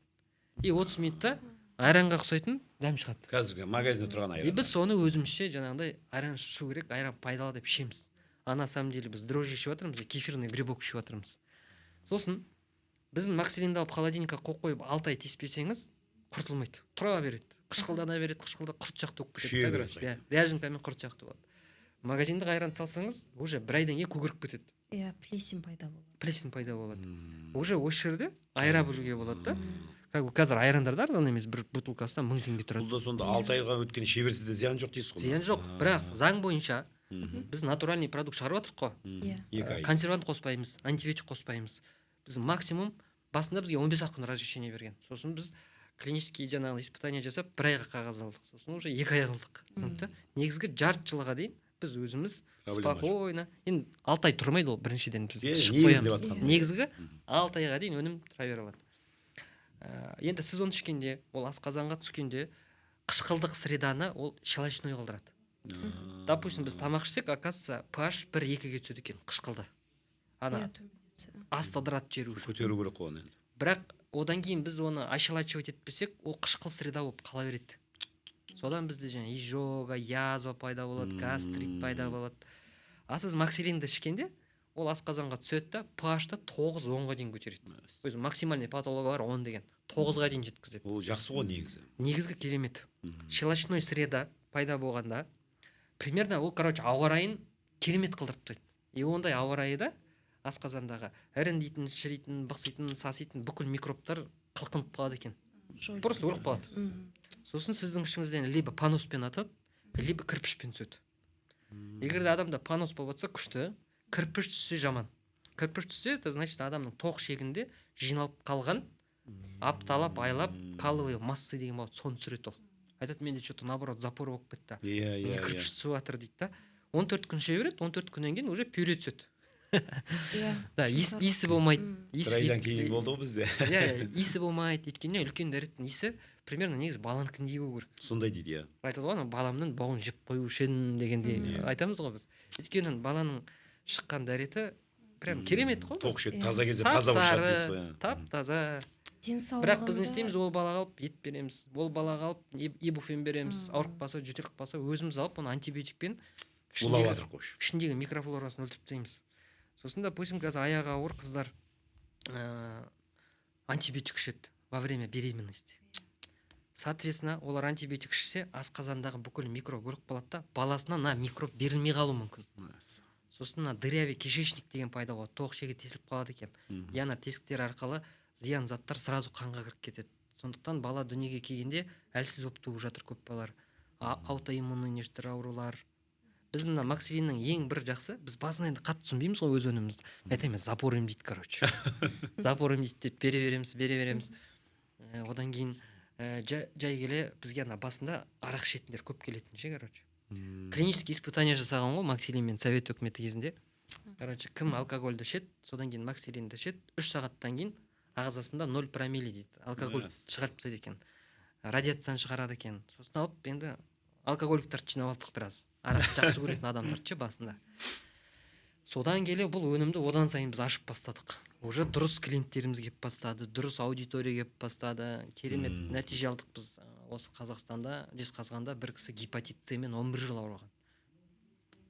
И 30 минутта айранға ұқсайтын дәм шығады. қазіргі магазинде тұрған И айран. біз соны өзімізше жаңағыдай айран ішу керек, айран пайдалы деп ішеміз. А на самом деле біз дрожжи ішіп жатырмыз, кефирный грибок ішіп жатырмыз. Сосын біздің макселинді алып холодильникқа қойып қойып 6 ай тиіспесеңіз құртылмайды, тұра береді, қышқылдана береді, құрт сияқты болып кетеді, короче, ряженкамен құрт сияқты болады. Магазиндік айран салсаңыз уже бір айдан кейін көгеріп кетеді, плесень пайда болады. плесень пайда болады. Уже осы жерде айыра білуге болады да. Как бы қазір айрандарда арзан емес, бір бутылкасына 1000 теңге тұрады. Бұл да сонда 6 айға өткен шеберсе де зиян жоқ дейсіз ғой. Зиян жоқ, бірақ заң бойынша біз натуральный продукт шығарып жатырмық қой. 2 ай. Консервант қоспаймыз, антибиотик қоспаймыз. Біз максимум басында бізге 15 ақ күн разрешение берген. Сосын біз клинический жаңағы испытание жасап 1 айға қағаз алдық. Сосын уже 2 ай алдық. Түсінікті? Негізгі жарты жылға дейін біз өзіміз спокойно. Енді 6 ай тұрмайды ол, біріншіден біз шығып қоямыз. Негізгі 6 айға дейін өнім тұра бере алады. Енді сіз оны ішкенде, ол асқазанға түскенде қышқылдық среданы ол щелочной қалдырады. Допустим, біз тамақ ішсек, оказывается, pH 1-2-ге түседі екен қышқылды. Ана астыдырады жері уже. Көтеру керек қой оны енді. Бірақ одан кейін біз оны ощелачивать етпесек, ол қышқыл среда болып қала береді. Содан бізде жаңа изжога, язва пайда болады, гастрит пайда болады. А сіз макселинді ішкенде ол асқазанға түседі да, pH-ты 9-10-ға дейін көтереді. Өзі максимальный патологы бар 10 деген. 9-ға дейін жеткізеді. Ол жақсы ғой негізі. Негізгі керемет. Щелочной среда пайда болғанда, примерно ол, короче, ауа райын керемет қылдырып тастайды. И ондай ауа райыда асқазандағы іріңдейтін, шіритін, бықситын, саситын бүкіл микробтар қылқынып қалады екен. Просто ұрып қалады. Сосын сіздің ішіңізден либо паноспен атады, либо кірпішпен түседі. Егер де адамда панос болып жатса күшті, кірпіш түссе жаман. Кірпіш түссе, это значит адамның тоқ шегінде жиналып қалған, апталап, айлап, каловые массы деген болады, соны түсіреді ол. Айтады, менде что-то наоборот запор болып кетті. Мен кірпіш түсіп жатыр дейді да. 14 күн жей береді, 14 күннен кейін уже пюре түседі. Да, иісі болмайды. Бір айдан кейін болды ғой бізде. Иісі болмайды. Өйткені үлкен дәреттің иісі примерно негізі баланыкіндей болу керек. Сондай дейді, айтады ғой, баламның бауын жеп қоюшы едім дегенде айтамыз ғой біз. Өйткені баланың шыққан дәреті прям керемет қой. Тоқ ішеді, таза кезде таза болып шығады дейсіз ғой. Тап-таза. Бірақ біз не істейміз, ол балаға алып ет береміз, ол балаға алып ибуфен береміз, ауырып қалса, жөтеліп қалса, өзіміз алып оны антибиотикпен ішіндегі микрофлорасын өлтіріп тастаймыз. Сосын да, допустим, қазір аяғы ауыр қыздар антибиотик ішеді во время беременности. Соответственно, олар антибиотик ішсе, асқазандағы бүкіл микроб өліп қалады да, баласына на микроб берілмей қалуы мүмкін. Сосын дырявый кишечник деген пайда болады, тоқ шегі тесіліп қалады екен. Яна тесіктер арқылы зиян заттар сразу қанға кіріп кетеді. Сондықтан бала дүниеге келгенде әлсіз болып туып жатыр көп балалар. Аутоиммунный нештер аурулар. Біздің макселиннің ең бір жақсы, біз басында енді қатты түсінбейміз ғой өз өнімімізді. Айтамыз, запор емдейді, короче. Запор емдейді деп бере береміз. Одан кейін жай келе бізге басында арақ ішетіндер көп келетін ше, короче. Клинический испытание жасаған ғой макселин мен совет өкіметі кезінде. Короче, кім алкогольді ішеді, содан кейін макселинді ішеді, 3 сағаттан кейін ағзасында 0 промилле дейді. Алкоголь шығарып тастайды екен. Радиацияны шығарады екен. Сосын алып енді алкоголиктарды жинап алдық біраз. Арақ жақсы көретін адамдар ше басында. Содан келе бұл өнімді одан сайын біз ашып бастадық. Уже дұрыс клиенттеріміз келіп бастады, дұрыс аудитория келіп бастады. Керемет нәтиже алдық біз. Осы Қазақстанда, Жезқазғанда бір кісі гепатит С мен 11 жыл ауырған.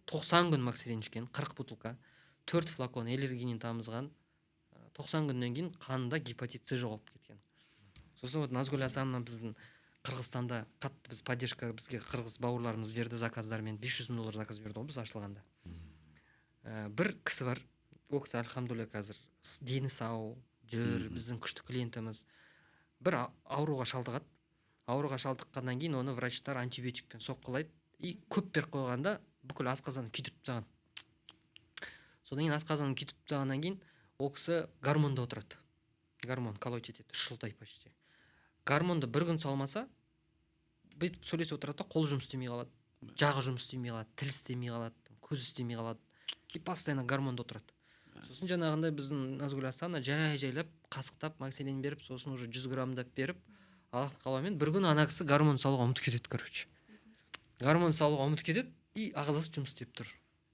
90 күн макселин ішкен, 40 бутылка, 4 флакон элергинин тамызған. 90 күннен кейін қанында гепатит С жоғалып кеткен. Сосын Назгүл Асанова біздің Қырғызстанда қатты біз поддержка, бізге қырғыз бауырларымыз берді заказдармен, $500 заказ берді ғой біз ашылғанда. Бір кісі бар, ол кісі альхамдулилля қазір дені сау, жүр, біздің күшті клиентіміз. Бір ауруға шалдығады. Ауруға шалдыққаннан кейін оны врачтар антибиотикпен соққылайды. И көп беріп қойғанда бүкіл асқазанын күйдіріп тастаған. Содан кейін асқазанын күйдіріп тастағаннан кейін ол кісі гормонда отырады. Гормон колоть етеді, 3 жылдай почти. Гормонды бір күн салмаса, бүйтіп сөйлесіп отырады, қол жұмыс істемей қалады, жағы жұмыс істемей қалады, тіл істемей қалады, көз істемей қалады. И постоянно гормонда отырады. Сосын жаңағындай біздің Назгүл Асанова жайлап, қасықтап, макселин беріп, сосын уже 100 граммдап беріп, Аллахтың қалауымен бір күн ана кісі гормон салуға ұмытып кетеді, короче. Гормон салуға ұмытып кетеді, и ағзасы жұмыс істеп тұр.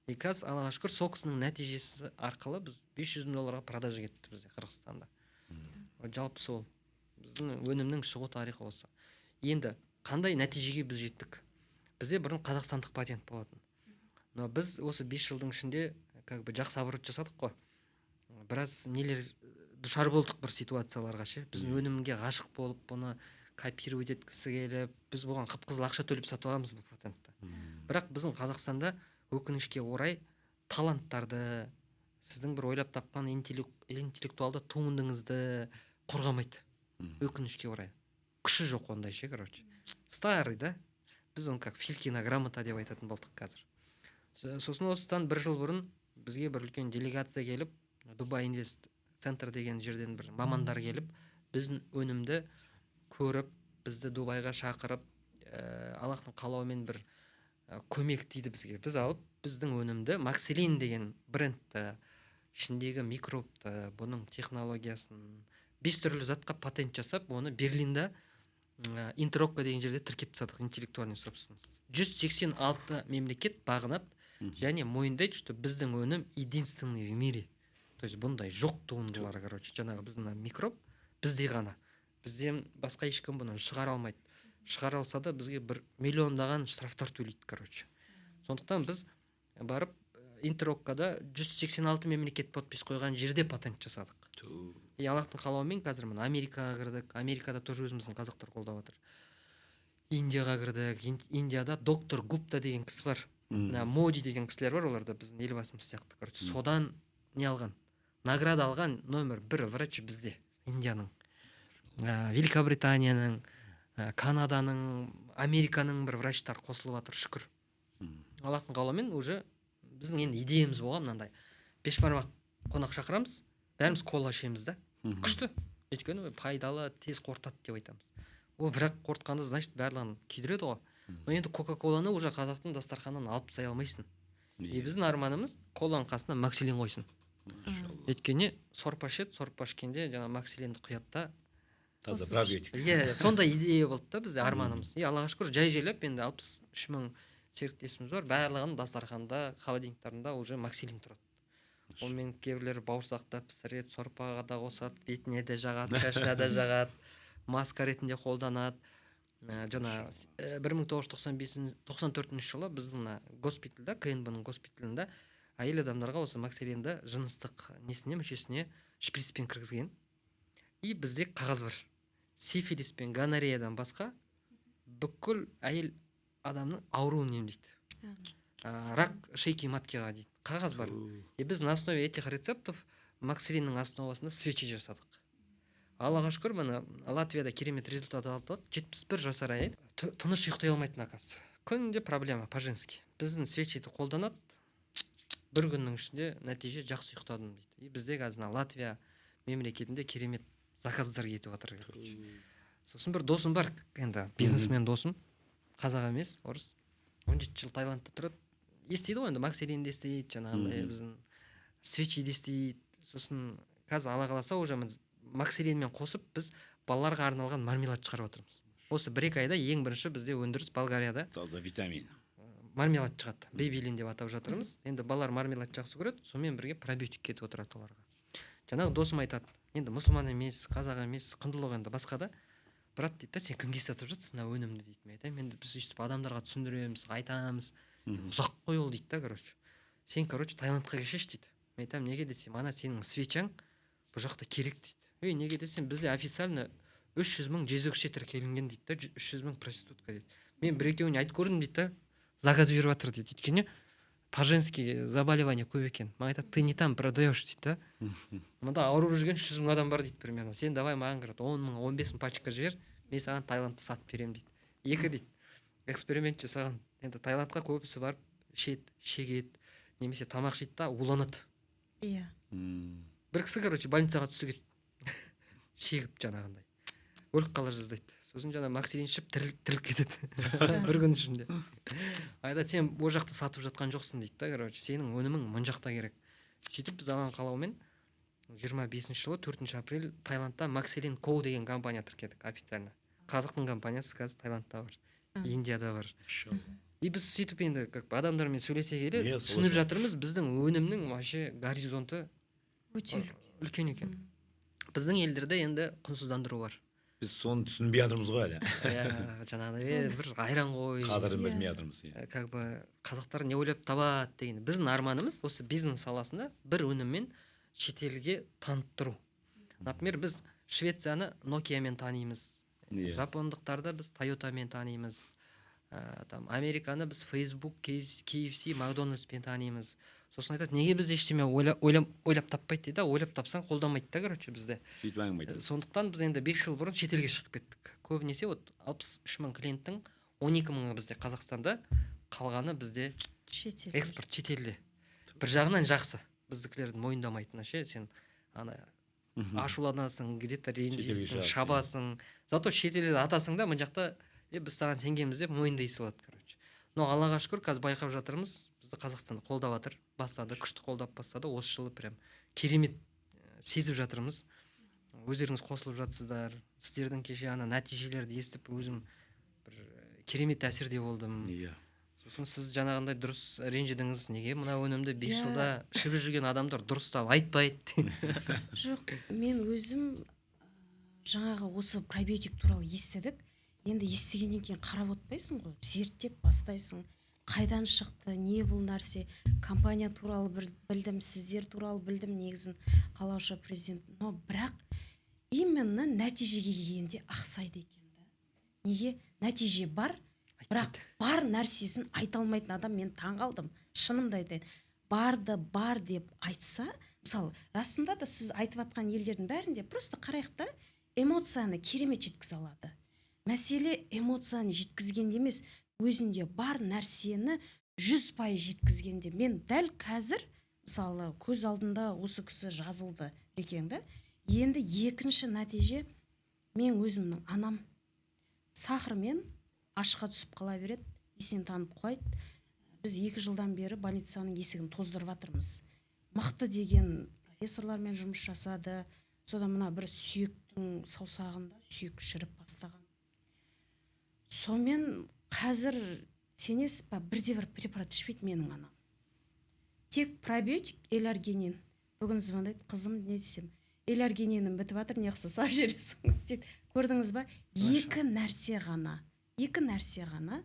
И қазір Аллаға шүкір, сол кісінің нәтижесі арқылы біз $500 продажа кетті бізде Қырғызстанда. Жалпы сол біздің өнімнің шығу тарихы осы. енді қандай нәтижеге біз жеттік? Бізде бұрын қазақстандық патент болатын, но біз осы 5 жылдың ішінде как бы жақсы оборот жасадық қой, біраз нелер душар болдық бір ситуацияларға ше. Біздің өнімге ғашық болып бұны копировать еткісі келіп, біз бұған қып-қызыл ақша төлеп сатып аламыз бұл патентті. Бірақ біздің Қазақстанда өкінішке орай таланттарды, сіздің бір ойлап тапқан интеллектуалды туындыңызды қорғамайды. Өкінішке орай. Күші жоқ ондай ше, короче. Старый, да? Біз оны как Филькина грамота деп айтатын болдық қазір. Сосын осыдан 1 жыл бұрын бізге бір үлкен делегация келіп, Дубай Инвест Центр деген жерден бір мамандар келіп, біздің өнімді көріп, бізді Дубайға шақырып, Аллахтың қалауымен бір көмек тиді бізге. Біз алып, біздің өнімді Макселин деген брендті, ішіндегі микробты, бұның технологиясын 5 түрлі затқа патент жасап, оны Берлинда Интерокко деген жерде тіркеп тастадық, интеллектуальный собственность. 186 мемлекет бағынады және мойындайды, что біздің өнім единственный в мире. То есть бұндай жоқ туындылары, короче, жаңағы біздің микроб бізде ғана. Бізден басқа ешкім бұны шығара алмайды. Шығара алса да бізге 1 миллиондаған штрафтар төлейді, короче. Сондықтан біз барып Интероккада 186 мемлекет подпис қойған жерде патент жасадық. И Аллахтың қалауымен қазір мына Америкаға кірдік. Америкада тоже өзіміздің қазақтар қолдап жатыр. Индияға кірдік. Индияда доктор Гупта деген кісі бар. Моди деген кісілер бар, оларда біздің елбасымыз сияқты. Короче, содан не алған? Награда алған номер 1 врач бізде, Индияның. Великобританияның, Канаданың, Американың бір врачтар қосылып жатыр, шүкір. Аллахтың қалауымен уже біздің енді идеямыз болған мынандай. 5 бармақ қонақ шақырамыз, бәріміз кола ішеміз да. Күшті. Өйткені пайдалы, тез қорытады деп айтамыз. Ол бірақ қорытқанда, значит, барлығын күйдіреді ғой. Но енді Кока-коланы уже қазақтың дастарханынан алып тастай алмайсың. И біздің арманымыз коланың қасына Макселин қойсын. Өйткені сорпа ішеді, сорпа ішкенде жаңа Макселинді құяды да. Таза пробиотик. Сондай идея болды да бізде арманымыз. Аллаға шүкір, жай жайлап енді 63 мың серіктесіміз бар, барлығының дастарханда, холодильниктарында уже Макселин тұрады. Онымен кейбіреулер бауырсақта пісіреді, сорпаға да қосады, бетіне де жағады, шашына да жағады, маска ретінде қолданады. Жаңа 1994 жылы біздің госпитальда, КНБ-ның госпиталында әйел адамдарға осы Макселинді жыныстық несіне, мүшесіне шприцпен кіргізген. И бізде қағаз бар. Сифилис пен гонореядан басқа бүкіл әйел адамның ауруын емдейді. Рак шейки маткаға дейді. Қағаз бар. И біз на основе этих рецептов Макселиннің основасында свечи жасадық. Аллаға шүкір, мына Латвияда керемет результат алды. 71 жасар әйел тыныш ұйықтай алмайтын, оказывается. Күнде проблема по-женски. Біздің свечиді қолданады. 1 күннің ішінде нәтиже жақсы ұйықтадым дейді. И бізде қазір Латвия мемлекетінде керемет заказдар кетіп жатыр. Сосын бір досым бар, енді бизнесмен досым, қазақ емес, орыс. 17 жыл Таиландта тұрады. Естиді ғой енді, Макселинді естиді, жаңағындай біздің свечиді естиді. Сосын қазір Алла қаласа уже Макселинмен қосып біз балаларға арналған мармелад шығарып жатырмыз. Осы 1-2 айда ең бірінші бізде өндіріс Болгарияда. Таза витамин. Мармелад шығады. Бейбилин деп атап жатырмыз. Енді балалар мармелад жақсы көреді, сонымен бірге пробиотик кетіп отырады оларға. Жаңағы досым айтады, енді мұсылман емес, қазақ емес, қындылық енді басқа да. Брат дейді, сен кімге сатып жатсың мына өнімді дейді. Мен айтамын, енді біз өйстіп адамдарға түсіндіреміз, айтамыз. Ұзақ қой ол дейді да, короче. Сен, короче, Таиландқа келшеш дейді. Мен айтамын, неге десем, ана сенің свечаң бұл жақта керек дейді. Неге десем, бізде официально 300 мың жезөкше тіркелінген дейді да, 300 мың проститутка дейді. Мен 1-2-іне айтып көрдім дейді да, заказ беріп жатыр дейді. Өйткені по-женски заболевание көп екен. Маған айтады, ты не там продаешь дейді да. Мында ауырып жүрген 300 мың адам бар дейді примерно. Сен давай маған 10 мың, 15 мың пачка жібер, мен саған Таиландты сатып беремін дейді. 2 дейді. Эксперимент жасаған. Енді Таиландқа көбісі барып шегеді, немесе тамақ жейді да уланады. Иә. Бір кісі, короче, больницаға түсі кетті. Шегіп жаңағындай. Өліп қала жаздайды. Сосын жаңа Макселин ішіп тіріліп кетеді. 1 күн ішінде. Айда сен ол жақта сатып жатқан жоқсың дейді да, короче, сенің өнімің мұн жақта керек. Сөйтіп біз алған қалауымен 25 жылы 4 апрель Таиландта Макселин Co деген компания тіркедік официально. Қазақтың компаниясы қазір Таиландта бар, Индияда бар. И біз сөйтіп енді адамдармен сөйлесе келе түсініп жатырмыз, біздің өнімнің вообще горизонты өте үлкен екен. Біздің елдерде енді құнсыздандыру бар. біз соны түсінбей жатырмыз ғой әлі. Жаңағыдай бір айран ғой, Қадірін білмей жатырмыз. как бы қазақтар не ойлап табады деген. Біздің арманымыз осы бизнес саласында бір өніммен шетелге таныстыру. Например, біз Швецияны Nokia-мен танимыз, жапондықтарды біз Toyota-мен танимыз, там Американы біз Facebook, KFC, Макдональдспен танимыз. Сосын айтады, неге біз ештеме ойлап таппайды дейді, ойлап тапсаң қолдамайды да, короче, бізде. Сөйтіп әңгімейді. Сондықтан біз енді 5 жыл бұрын шетелге шығып кеттік. Көбінесе 63 мың клиенттің 12 мыңы бізде Қазақстанда, қалғаны бізде экспорт шетелде. Бір жағынан жақсы, біздікілердің мойындамайтыны ше, сен ана ашуланасың, где-то ренжисің, шабасың. Зато шетелде атасың да, мына жақта біз саған сенгенбіз деп мойындай салады, короче. Но Аллаға шүкір, қазір байқап жатырмыз, бізді Қазақстанда қолдап жатыр, бастады, күшті қолдап бастады. Осы жылы прям керемет сезіп жатырмыз. Өздеріңіз қосылып жатсыздар. Сіздердің кеше ана нәтижелерді естіп өзім бір керемет әсерде болдым. Сосын сіз жаңағындай дұрыс ренжідіңіз, неге мына өнімді 5 жылда ішіп жүрген адамдар дұрыстап айтпайды. Жоқ, мен өзім жаңағы осы пробиотик туралы естідік. Енді естігеннен кейін қарап отпайсың ғой, зерттеп бастайсың. Қайдан шықты, не бұл нәрсе, компания туралы білдім, сіздер туралы білдім, негізін қалаушы президент. Но бірақ именно нәтижеге келгенде ақсайды екен да. Неге? Нәтиже бар, бірақ бар нәрсесін айта алмайтын адам, мен таңғалдым. Шынымды айтайын. Барды бар деп айтса, мысалы, расында да сіз айтып жатқан елдердің бәрінде просто қарайық та, эмоцияны керемет жеткізе алады. Мәселе эмоцияны жеткізгенде емес, өзінде бар нәрсені 100% жеткізгенде. Мен дәл қазір, мысалы, көз алдында осы кісі жазылды екен да. Енді екінші нәтиже, мен өзімнің анам сахармен ашқа түсіп қала береді, есен танып қойды. Біз 2 жылдан бері больницаның есігін тоздырып жатырмыз. Мықты деген профессорлармен жұмыс жасады. Содан мына бір сүйектің саусағында сүйек шіріп бастаған. Сонымен қазір сенесіз ба, бірде-бір препарат ішпейді менің анам. Тек пробиотик, эларгинин. Бүгін звондайды, қызым, не десем, эларгининім бітіп жатыр, не қылса сап жібересің дейді. Көрдіңіз ба? Екі нәрсе ғана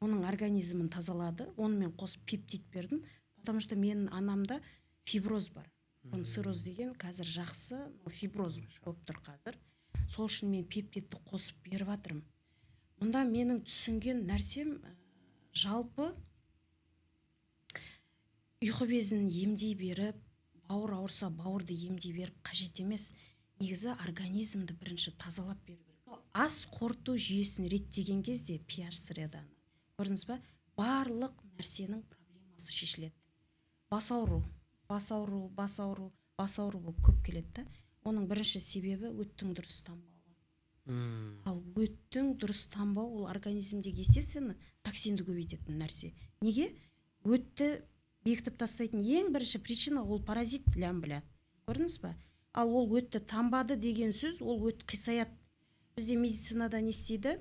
оның организмін тазалады. Онымен қосып пептид бердім, потому что менің анамда фиброз бар. Цирроз деген қазір жақсы, фиброз болып тұр қазір. Сол үшін мен пептидті қосып беріп жатырмын. Мұнда менің түсінген нәрсем, жалпы ұйқы безін емдей беріп, бауыр ауырса бауырды емдей беріп қажет емес. Негізі организмді бірінші тазалап беру керек. Ас қорыту жүйесін реттеген кезде pH среданы, көрдіңіз ба, барлық нәрсенің проблемасы шешіледі. Бас ауру болып көп келеді. Оның бірінші себебі өттің дұрыс танбауы. Ал өттің дұрыс танбау, ол организмдегі естественно токсинді көбейтетін нәрсе. Неге? Өтті бекітіп тастайтын ең бірінші причина ол паразит лямбля. Көрдіңіз ба? Ал ол өтті танбады деген сөз, ол өт қисаяды. Бізде медицинада не істейді?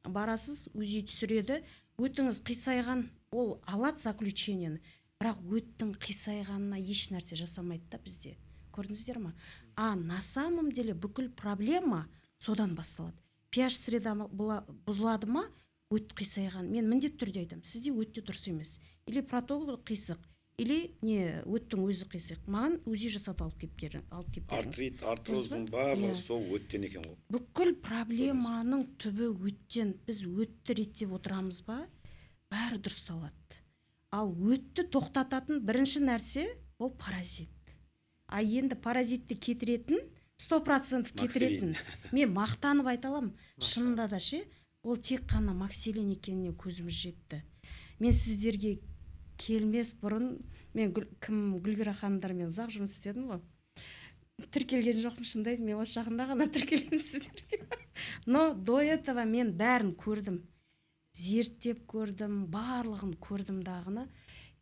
Барасыз, УЗИ түсіреді. Өтіңіз қисайған, ол алады заключениені. Бірақ өттің қисайғанына еш нәрсе жасамайды да бізде. Көрдіңіздер ма? На самом деле бүкіл проблема содан басталады. pH среда бұзылады ма? Өт қисайған. Мен міндетті түрде айтамын, сізде өтте дұрыс емес. Или протокол қисық, или не, өттің өзі қисық. Маған УЗИ жасап алып кеп беріңіз. Артроздың барлығы сол өттен екен ғой. Бүкіл проблеманың түбі өттен. Біз өтті реттеп отырамыз ба? Бәрі дұрысталады. Ал өтті тоқтататын бірінші нәрсе ол паразит. Енді паразитті кетіретін 100% кетіретін. Мен мақтанып айта аламын. Шынында да ше, ол тек қана макселин екеніне көзіміз жетті. Мен сіздерге келмес бұрын, мен Гүлбира ханымдармен ұзақ жұмыс істедім ғой. Тіркелген жоқпын, шындайды, мен осы жақында ғана тіркелемін сіздерге. Но до этого мен бәрін көрдім. Зерттеп көрдім, барлығын көрдім дағыны.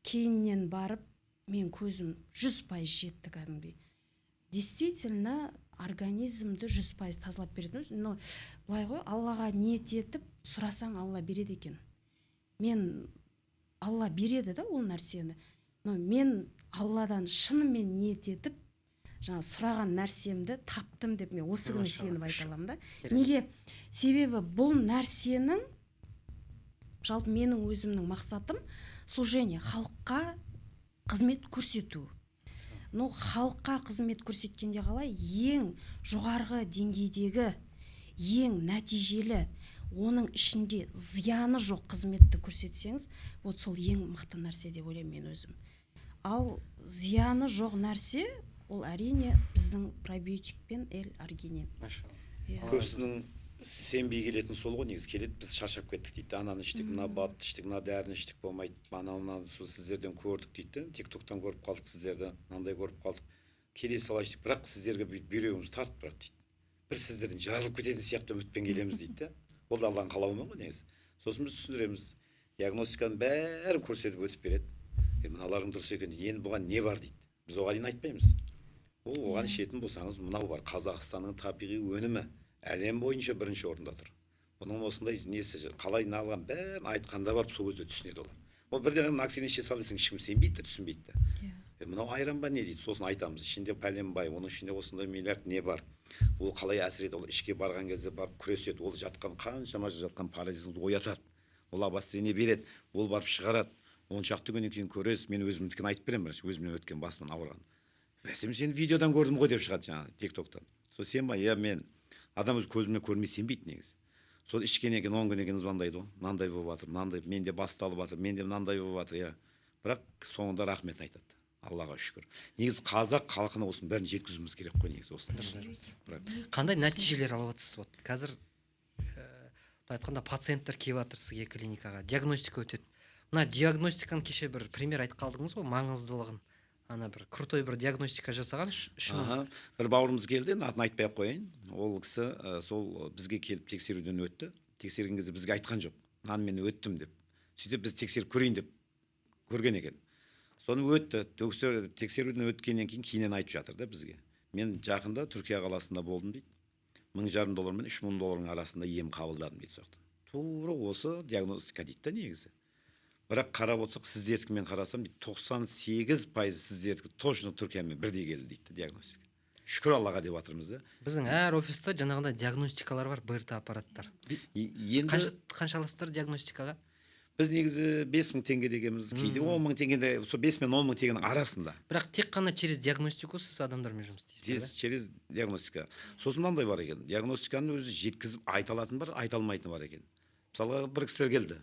Кейіннен барып, мен көзім 100% жетті кәдімгідей. Действительно, организмді 100% тазалап береді. Но былай ғой, Аллаға ниет етіп сұрасаң, Алла береді екен. Мен Алла береді да ол нәрсені. Но мен Алладан шынымен ниет етіп жаңа сұраған нәрсемді таптым деп мен осы күні Машалла, сеніп айта аламын да. Керемет. Неге? Себебі бұл нәрсенің жалпы менің өзімнің мақсатым служение, халыққа қызмет көрсету. Но халыққа қызмет көрсеткенде қалай ең жоғарғы деңгейдегі ең нәтижелі, оның ішінде зияны жоқ қызметті көрсетсеңіз, вот сол ең мықты нәрсе деп ойлаймын мен өзім. Ал зияны жоқ нәрсе ол әрине біздің пробиотик пен L-аргинин. Машалла. Көбісінің сенбей келетін сол ғой, негізі келеді, біз шаршап кеттік дейді, ананы іштік, мына батты іштік, мына дәріні іштік, болмайды, ананы сол сіздерден көрдік дейді, тиктоктан көріп қалдық сіздерді, мынандай көріп қалдық, келе сала іштік, бірақ сіздерге бүйрегіміз тартып тұрады дейді. Бір сіздерден жазылып кететін сияқты үмітпен келеміз дейді. Ол да Алланың қалауымен ғой негізі. Сосын біз түсіндіреміз, диагностиканың бәрін көрсетіп өтіп береді. Мыналарың дұрыс екен, енді бұған не бар дейді. Біз оған дейін айтпаймыз. Оған ішетін болсаңыз, мынау бар, Қазақстанның табиғи өнімі әлем бойынша бірінші орында тұр. Бұның осындай несі, қалай алған бәрін айтқанда барып сол кезде түсінеді олар. Ол бірден мына кісені іше сал десең ешкім сенбейді де, түсінбейді де. Мынау айран ба не дейді, сосын айтамыз, ішінде пәленбай, оның ішінде осындай миллиард не бар, ол қалай әсер етеді, ол ішке барған кезде барып күреседі, ол жатқан қаншама жатқан паразитті оятады, ол обострение береді, ол барып шығарады. 10 шақты күннен кейін көресіз, мен өзімдікін айтып беремін, өзімнен өткен басымнан ауырған. Бәсем сені видеодан көрдім ғой деп шығады жаңағы тиктоктан. Сол сен ба, иә мен адам өз көзімен көрмей сенбейді негізі. Сол ішкеннен кейін 10 күннен кейін звондайды ғой, мынандай болып жатыр, мынандай, менде басталып жатыр, менде мынандай болып жатыр, иә. Бірақ соңында рахметін айтады. Аллаға шүкір. Негізі қазақ халқына осының бәрін жеткізуіміз керек қой негізі осында. Қандай нәтижелер алып жатсыз? Вот қазір айтқанда пациенттер келіп жатыр сізге клиникаға, диагностика өтеді. Мына диагностиканы кеше бір пример айтып қалдыңыз ғой, маңыздылығын. Ана бір крутой бір диагностика жасаған үшін. Бір бауырымыз келді, атын айтпай ақ қояйын. Ол кісі сол бізге келіп тексеруден өтті. Тексерген кезде бізге айтқан жоқ. Мынаны мен өттім деп. Сөйтіп біз тексеріп көрейін деп көрген екен. Соны өтті. Тексеруден өткеннен кейін айтып жатыр да бізге. Мен жақында Түркия қаласында болдым дейді. $1,500 мен $3,000 арасында ем қабылдадым дейді соқтан. Тура осы диагностика дейді да негізі. Бірақ қарап отырсақ, сіздердікімен қарасам 98% сіздердікі точно Түркиямен бірдей келді дейді диагностика. Шүкір Аллаға деп жатырмыз да. Біздің әр офиста жаңағыдай диагностикалар бар, БРТ аппараттар. Қанша аласыздар диагностикаға? Біз негізі 5.000 теңге дегеніміз, кейде 10.000 теңгеде, сол 5 мен 10.000 теңгенің арасында. Бірақ тек қана через диагностику сіз адамдармен жұмыс істейсіз. Через диагностика. Сосын мынандай бар екен. Диагностиканы өзі жеткізіп айта алатын бар, айта алмайтын бар екен. Мысалға бір кісілер келді.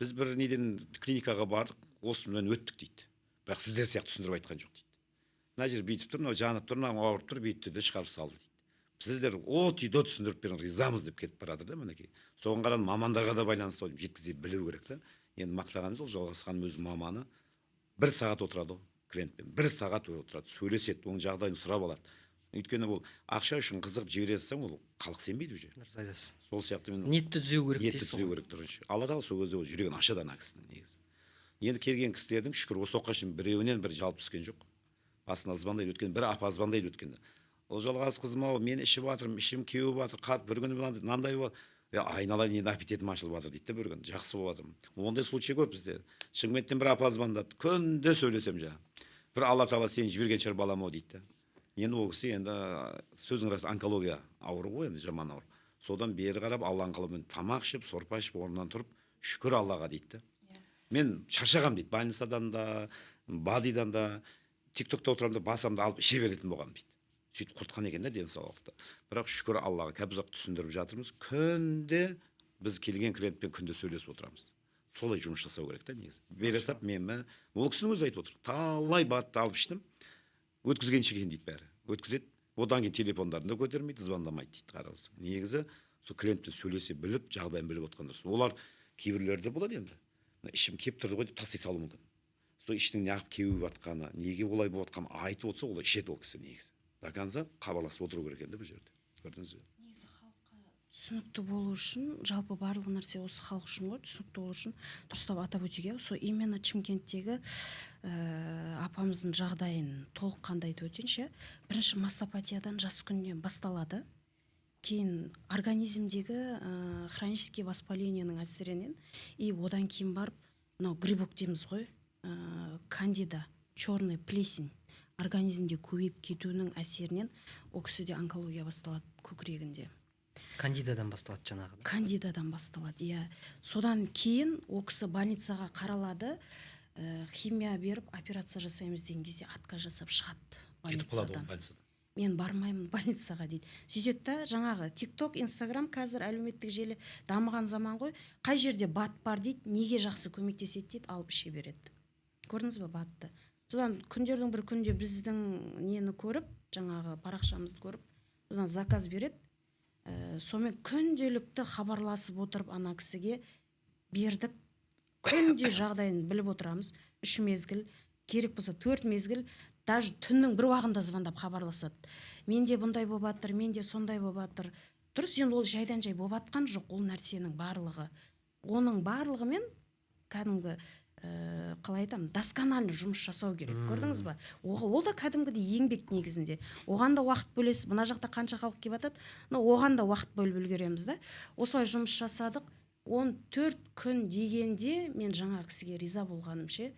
Біз бір неден клиникаға бардық, осымен өттік дейді. Бірақ сіздер сияқты түсіндіріп айтқан жоқ дейді. Мына жер бүйтіп тұр, мынау жанып тұр, мынау ауырып тұр, бүйтті де шығарып салды дейді. Сіздер түйді түсіндіріп беріңіз, ризамыз деп кетіп барады да мінекей. Соған қарап мамандарға да байланысты жеткізе білу керек та. Енді мақтағанымыз ол Жалғас ханым өзінің маманы 1 сағат отырады клиентпен, 1 сағат отырады, сөйлеседі, оның жағдайын сұрап алады. Өйткені ол ақша үшін қызығып жібере салсаң, ол халық сенбейді уже. Дұрыс айтасыз. Сол сияқты мен ниетті түзеу керек дейсіз. Ниетті түзеу керек дұрыс. Алла тағала сол кезде жүрегін ашады ана кісінің негізі. Енді келген кісілердің шүкір осы уақытқа шейін біреуінен бір жалпы түскен жоқ. Басына звондайды өткен, бір апа звондайды өткенде. Ол Жалғас қызым ау, мен ішіп жатырмын, ішім кеуіп жатыр, қат бір күні мынандай болады. Айналайын енді аппетитім ашылып жатыр дейді, бір күн жақсы болып жатырмын. Ондай случай көп бізде. Шымкенттен бір апа звондады, күнде сөйлесем жаңа. Бір Алла тағала сені жіберген шығар балам ау дейді. Енді ол кісі енді сөздің расы онкология ауыру ғой, енді жаман ауыр. Содан бері қарап Алланың қалауымен тамақ ішіп, сорпа ішіп, орнынан тұрып, шүкір Аллаға дейді. Мен шаршағам дейді, больницадан да, бадидан да, тиктокта отырамын да басамды алып іше беретін болғам дейді. Сөйтіп құртқан екен де денсаулықты. Бірақ шүкір Аллаға кәбізақ түсіндіріп жатырмыз. Күнде біз келген клиентпен күнде сөйлесіп отырамыз. Солай жұмыс жасау керек та негізі. Бере сап мен ол кісінің өзі айтып отыр. Талай батты алып іштім. Өткізгенше екен дейді бәрі. Өткізеді. Одан кейін телефондарын да көтермейді, звондамайды дейді қарауыз. Негізі сол клиентпен сөйлесе біліп, жағдайын біліп отқан дұрыс. Олар кейбіреулерде болады енді. Ішім кеп тұрды ғой деп тастай салуы мүмкін. Сол іштің неғып кеуіп жатқаны, неге олай болып жатқаны айтып отырса, олай ішеді ол кісі негізі. До конца қабарласып отыру керек енді бұл жерде. Көрдіңіз бе? Негізі халыққа түсінікті болу үшін, жалпы барлық нәрсе осы халық үшін ғой, түсінікті болу үшін дұрыстап атап өтуге. Сол именно Шымкенттегі апамыздың жағдайын толыққанды айтып өтейінші. Бірінші мастопатиядан жас күннен басталады. Кейін организмдегі хронический воспалениенің әсерінен одан кейін барып мынау грибок дейміз ғой, кандида, черный плесень организмде көбейіп кетуінің әсерінен ол кісіде онкология басталады көкірегінде. Кандидадан басталады жаңағы. Кандидадан басталады, иә. Содан кейін ол кісі больницаға қаралады, химия беріп операция жасаймыз деген кезде отказ жасап шығады кетіп қалады больницадан. больницадан. Мен бармаймын больницаға дейді. Сөйтеді да, жаңағы TikTok, Instagram қазір әлеуметтік желі дамыған заман ғой. Қай жерде бат бар дейді, неге жақсы көмектеседі дейді, алып іше береді. Көрдіңіз бе батты? Содан күндердің бір күнде біздің нені көріп, жаңағы парақшамызды көріп, содан заказ береді. Сонымен күнделікті хабарласып отырып ана кісіге бердік. Күнде жағдайын біліп отырамыз. 3 мезгіл, керек болса 4 мезгіл, даже түннің бір уағында звондап хабарласады. Менде бұндай болып жатыр, менде сондай болып жатыр. Дұрыс, енді ол жайдан жай болып жатқан жоқ, ол нәрсенің барлығы. Оның барлығымен кәдімгі қалай айтамын, досконально жұмыс жасау керек. Көрдіңіз ба? Ол да кәдімгідей еңбек негізінде. Оған да уақыт бөлесіз. Мына жақта қанша халық келіп жатады, оған да уақыт бөліп үлгереміз да. Осылай жұмыс жасадық. 14 күн дегенде мен жаңа кісіге риза болғаным ше.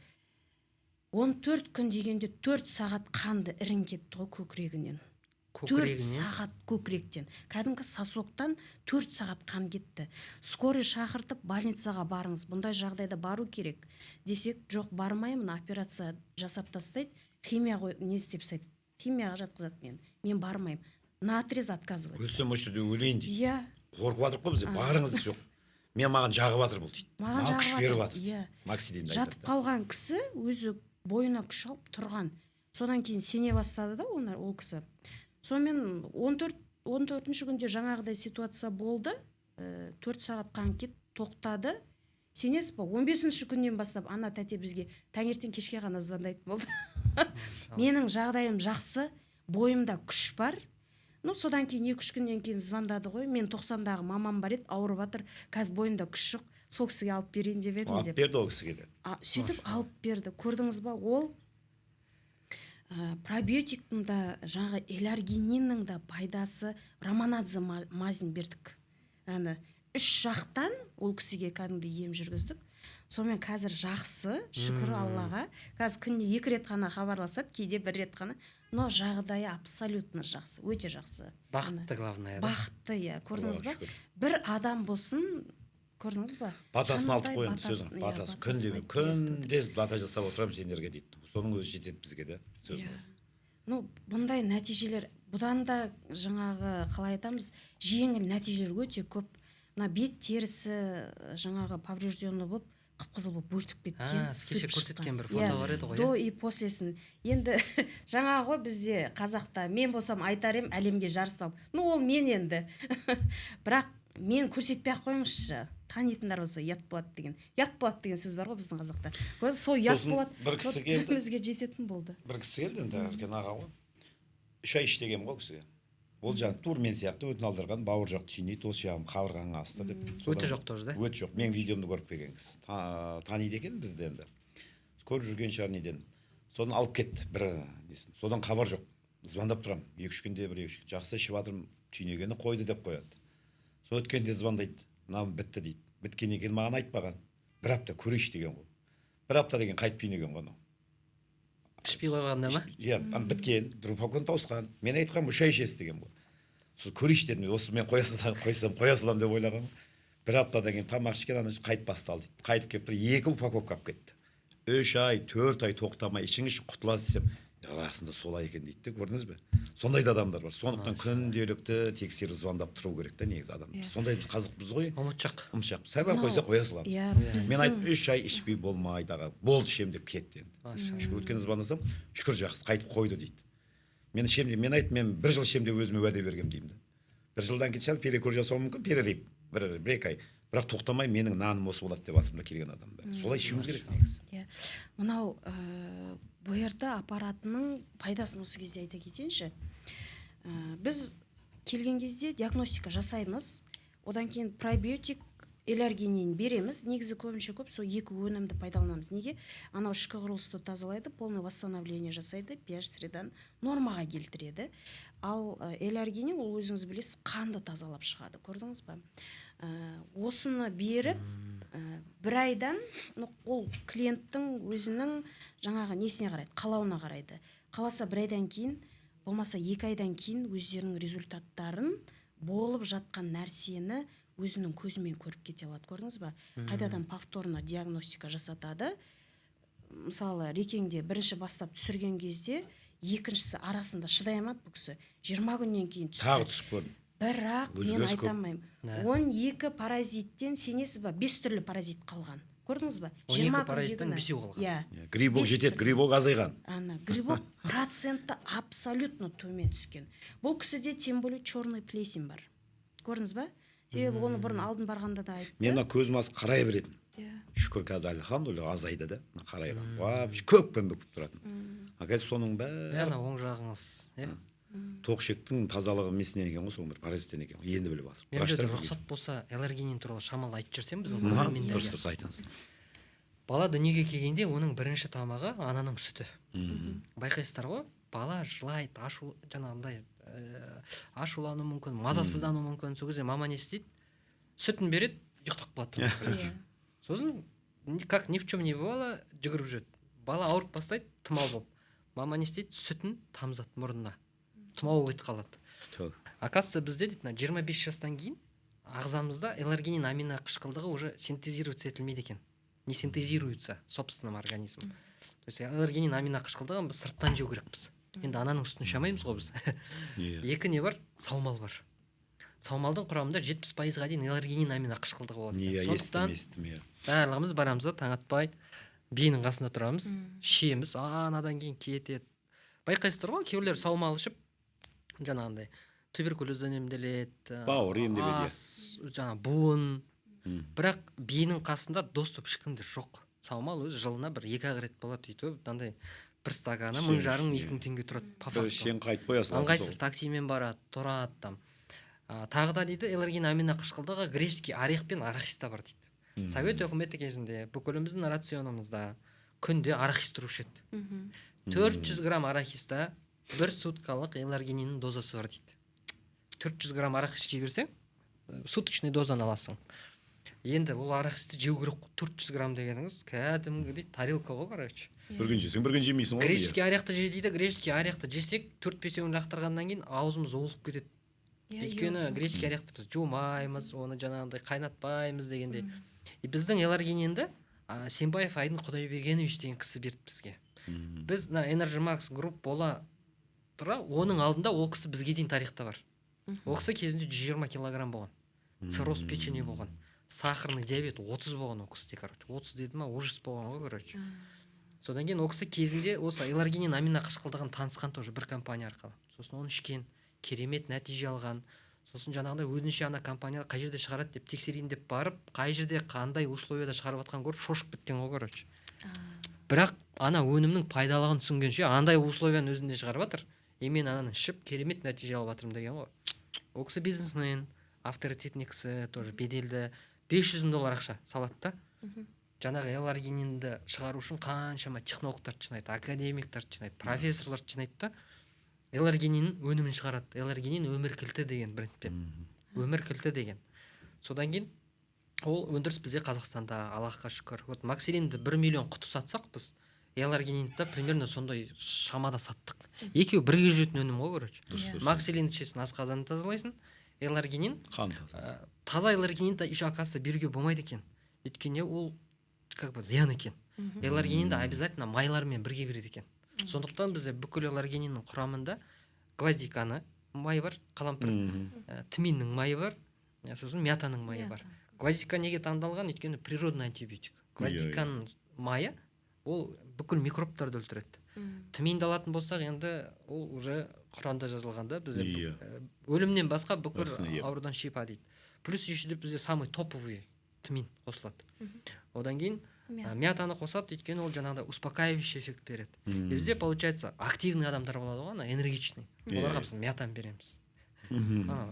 14 күн дегенде 4 сағат қанды ірің кетті ғой көкірегінен. 4 сағат көкіректен. Кәдімгі сосоктан 4 сағат қан кетті. Скорый шақыртып больницаға барыңыз. Бұндай жағдайда бару керек. Десек, жоқ, бармаймын, операция жасап тастайды. Химия не істеп тастайды. Химияға жатқызады мен. Мен бармаймын. Наотрез отказывается. Өлсем осы жерде өлейін дейді. Иә. Қорқып жатыр ғой бізде, барыңыз жоқ. Мен маған жағып жатыр бұл дейді. Маған жағып жатыр. Иә. Максиден жатып қалған кісі өзі бойына күш алып тұрған. Содан кейін сене бастады да ол кісі. Сонымен 14-ші күнде жаңағыдай ситуация болды. 4 сағат қан кетті, тоқтады. Сенесіз ба? 15-ші күннен бастап ана тәте бізге таңертең кешке ғана звондайтын болды. Менің жағдайым жақсы, бойымда күш бар. Содан кейін 2-3 күннен кейін звондады ғой. Мен 90-дағы мамам бар еді, ауырып жатыр. Қазір бойымда күш жоқ. Сол кісіге алып берейін деп едім деп. Алып берді ол кісіге де. Сөйтіп алып берді. Көрдіңіз ба? Ол пробиотиктің да, жаңағы эларгининнің да пайдасы, романадзе мазін бердік. 3 жақтан ол кісіге кәдімгі ем жүргіздік. Сонымен қазір жақсы, шүкір Аллаға. Қазір күніне 2 рет қана хабарласады, кейде 1 рет қана. Но жағдайы абсолютно жақсы, өте жақсы. Бақытты главное. Бақытты, иә. Көрдіңіз ба? Бір адам болсын, көрдіңіз ба? Батасын алдық қойын сөзің. Батасы күнде бата жасап отырам сендерге дейді. Соның өзі жетеді бізге де сөзіңіз. Бұндай нәтижелер, бұдан да жаңағы қалай айтамыз, жеңіл нәтижелер өте көп. Бет терісі жаңағы поврежденный болып, қып-қызыл болып бөлтіп кеткен, кеше көрсеткен бір фото бар еді ғой. До и послесін. Енді жаңағы ғой бізде қазақта мен болсам айтар ем әлемге жар салып. Ол мен енді. Бірақ мен көрсетпей ақ қойыңызшы. Танитындар болса ұят болады деген. Ұят болады деген сөз бар ғой біздің қазақта. Сол ұят болады. Түбімізге жететін болды. Бір кісі келді енді, үлкен аға ғой. 3 ай іш деген ғой кісіге. Ол жаңағы тур мен сияқты өтін алдырған, бауыр жоқ түйнейді, осы жағым қабырғаның асты деп. Өті жоқ тоже, да? Өті жоқ. Мен видеомды көріп келген кісі. Таниды екен бізді енді. Көріп жүрген шығар неден. Содан алып кетті бір несін. Содан хабар жоқ. Звондап тұрам. 2-3 күнде бір жақсы ішіп жатырмын, түйнегені қойды деп қояды. Сол өткенде звондайды. Мынау бітті дейді. Біткен екен маған айтпаған. 1 апта көрейші деген ғой. 1 апта деген қайтып түйнеген ғой. Ішпей қойғанда ма? Иә, біткен, бір упаковканы тауысқан. Мен айтқам 3 ай ішесіз деген ғой. Сол көрейші дедім. Осы мен қоя салам деп ойлағам. 1 аптадан кейін тамақ ішкен ана қайтып басталды дейді. Қайтып келіп бір 2 упаковка алып кетті. 3 ай, 4 ай тоқтамай ішіңізші құтыласыз десем, расында солай екен дейді. Көрдіңіз бе? Сондай да адамдар бар. Сондықтан күнделікті тексеріп звондап тұру керек та негізі адамдар. Сондай біз қызықпыз ғой. Ұмытшақ. Сәбән қойса қоя саламыз. Мен айтып 3 ай ішпей болмайды аға. Болды ішем деп кетті енді. Өткен звондасам, шүкір жақсы қайтып қойды дейді. Мен ішем деп, мен айттым, мен 1 жыл ішем деп өзіме уәде бергем деймін да. 1 жылдан кейін сәл перекур жасауым мүмкін, перерыв, 1-2 ай. Бірақ тоқтамай менің наным осы болады деп жатырмын да келген адамдар. Солай ішуіміз керек негізі. Мынау БРТ аппаратының пайдасын осы кезде айта кетейінші. Біз келген кезде диагностика жасаймыз. Одан кейін пробиотик, эларгинин береміз. Негізі көбінше көп сол 2 өнімді пайдаланамыз. Неге? Анау ішкі құрылысты тазалайды, полный восстановление жасайды, pH среданы нормаға келтіреді. Ал эларгинин ол өзіңіз білесіз, қанды тазалап шығады. Көрдіңіз ба? Осыны беріп, 1 айдан ол клиенттің өзінің жаңағы несіне қарайды, қалауына қарайды. қаласа бір айдан кейін болмаса 2 айдан кейін өздерінің результаттарын болып жатқан нәрсені өзінің көзімен көріп кете алады, көрдіңіз ба? Қайтадан повторно диагностика жасатады. Мысалы Рекеңде бірінші бастап түсірген кезде екіншісі арасында шыдай алмады бұл кісі. 20 күннен кейін түсті. Тағы түсіп көрдім. Бірақ мен Өзгеріс көп. айта алмаймын. 12 паразиттен сенесіз ба? 5 түрлі паразит қалған. Көрдіңіз ба? 12 паразиттен 5-еу қалған. Иә. Грибок Бес жетеді, түрлі. грибок азайған. Ана грибок проценті абсолютно төмен түскен. Бұл кісіде тем более черный плесень бар. Көрдіңіз ба? Себебі оны бұрын алдын барғанда да айтты. Мен көзім аз қарай беретін. Иә. Шүкір қазір альхамдулилля азайды да. Қарайған. Вообще көкпен болып тұратын. А қазір соның бәрі Ана оң жағыңыз, иә. тоқшектің тазалығы несінен екен ғой, соның бір паразиттен екен ғой. Енді біліп жатыр. Менде рұқсат болса эларгинин туралы шамалы айтып жүрсем біздің Дұрыс дұрыс айтыңыз. Бала дүниеге келгенде оның бірінші тамағы ананың сүті. Байқайсыздар ғой, бала жылайды, жаңағындай ашулану мүмкін, мазасыздану мүмкін. Сол кезде мама не істейді? Сүтін береді, ұйықтап қалады. Сосын как ни в чем не бывало, жүгіріп жүреді. Бала ауырып бастайды, тұмау болып. Мама не істейді? Сүтін тамызады мұрнына. Тұмау кетіп қалады. Оказывается, бізде дейді, 25 жастан кейін ағзамызда эларгинин амино қышқылдығы уже синтезироваться етілмейді екен. Не синтезируется собственным организмом. То есть эларгинин амино қышқылдығын біз сырттан жеу керекпіз. Енді ананың сүтін ішамаймыз ғой біз. Екі не бар? Саумал бар. Саумалдың құрамында 70%-ға дейін эларгинин амино қышқылдығы болады. Сондықтан барлығымыз барамыз да таң атпай биенің қасында тұрамыз, ішеміз, анадан кейін кетеді. Байқайсыздар ғой, кейбіреулер саумал ішіп жаңағындай туберкулездан емделеді, бауыр емделеді. жаңа буын. Бірақ биенің қасында доступ ешкімде жоқ. Саумал өзі жылына бір 2-ақ рет болады, өйтіп мынандай бір стаканы 1000-2000 теңге тұрады по факту. Сен қайтып қоясың. Ыңғайсыз таксимен барады, тұрады там. Тағы да дейді, эларгин амино қышқылдығы греческий орех пен арахиста бар дейді. Совет өкіметі кезінде бүкіліміздің рационымызда күнде арахис тұрушы еді. 400 грамм арахиста 1 суткалық эларгининнің дозасы бар дейді. 400 грамм арахис жей берсең, суточный дозаны аласың. Енді ол арахисті жеу керек 400 грамм дегеніңіз кәдімгідей тарелка ғой, короче. Бірген жесең, бірген жемейсің ғой. Греческий орехты же дейді, греческий орехты жесек 4-5-еуін лақтырғаннан кейін аузымыз уылып кетеді. Өйткені греческий орехты біз жумаймыз, оны жаңағындай қайнатпаймыз дегенде. Біздің эларгининді Сенбаев Айдын Құдайбергенович деген кісі берді бізге. Біз Energy Max Group бола тұра, оның алдында ол кісі бізге дейін тарихта бар. Ол кісі кезінде 120 килограмм болған. Цирроз печени болған. Сахарный диабет 30 болған ол кісіде, короче. 30 деді ма, ужас болған ғой, короче. Содан кейін ол кісі кезінде осы эларгинин амино қышқылдығын танысқан тоже бір компания арқылы. Сосын оны ішкен, керемет нәтиже алған. Сосын жаңағыдай өзінше ана компания қай жерде шығарады деп тексерейін деп барып, қай жерде қандай условияда шығарып жатқан көріп шошып кеткен ғой, короче. Бірақ ана өнімнің пайдалығын түсінгенше андай условияның өзінде шығарып жатыр. Мен ананы ішіп керемет нәтиже алып жатырмын деген ғой. Ол кісі бизнесмен, авторитетный кісі, тоже беделді, $500 ақша салады да. Жаңағы эларгининді шығару үшін қаншама технологтарды жинайды, академиктарды жинайды, профессорларды жинайды да. Эларгинин өнімін шығарады. Эларгинин өмір кілті деген брендпен. Өмір кілті деген. Содан кейін ол өндіріс бізде Қазақстанда, Аллахқа шүкір. Вот Максилинді 1 миллион құты сатсақ біз, эларгининді примерно сондай шамада саттық. Екеуі бірге жүретін өнім ғой, короче. Максилинді ішесің, асқазанды тазалайсың. Эларгинин таза эларгининді еще оказывается беруге болмайды екен. Өйткені ол как бы зиян екен. Эларгининді обязательно майлармен бірге береді екен. Сондықтан бізде бүкіл эларгининнің құрамында гвоздиканы майы бар, қалампыр, тминнің майы бар, сосын мятаның майы бар. Гвоздика неге таңдалған? Өйткені природный антибиотик. Гвоздиканың майы ол бүкіл микробтарды өлтіреді. Тминді алатын болсақ, енді ол уже Құранда жазылғанда бізде өлімнен басқа бүкіл аурудан шипа дейді. Плюс еще бізде самый топовый тмин қосылады. Одан кейін мятаны қосады, өйткені ол жаңағыдай успокаивающий эффект береді. Бізде получается активный адамдар болады ғой, энергичный. Оларға біз мятан береміз.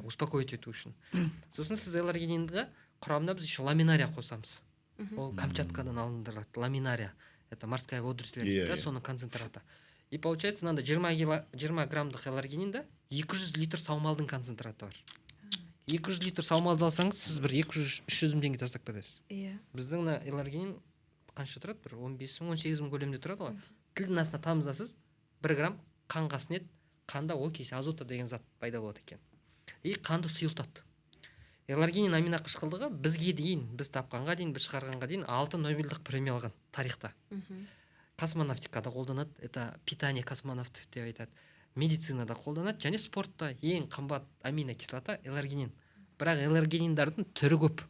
Успокоить ету үшін. Сосын сіз эларгининді құрамына біз еще ламинария қосамыз. Ол Камчаткадан алындырылады. Ламинария. Это морская водоросль, соның концентраты. И получается, надо 20 граммдық эларгининді 200 литр саумалдың концентраты бар. 200 литр саумалды алсаңыз, сіз бір 200-300 теңге тастап кетесіз. Біздің эларгинин қанша тұрады? Бір 15-18 көлемде тұрады ғой. Тілдің астына тамызасыз, 1 грамм қанға сіңеді, қанда окись азота деген зат пайда болады екен. И қанды сұйылтады. L-аргинин аминақышқылдығы бізге дейін, біз тапқанға дейін, біз шығарғанға дейін 6 Нобельдік премия алған тарихта. Космонавтикада қолданады, это питание космонавтов деп айтады. Медицинада қолданады және спортта ең қымбат аминокислота L-аргинин. Бірақ L-аргининдардың түрі көп.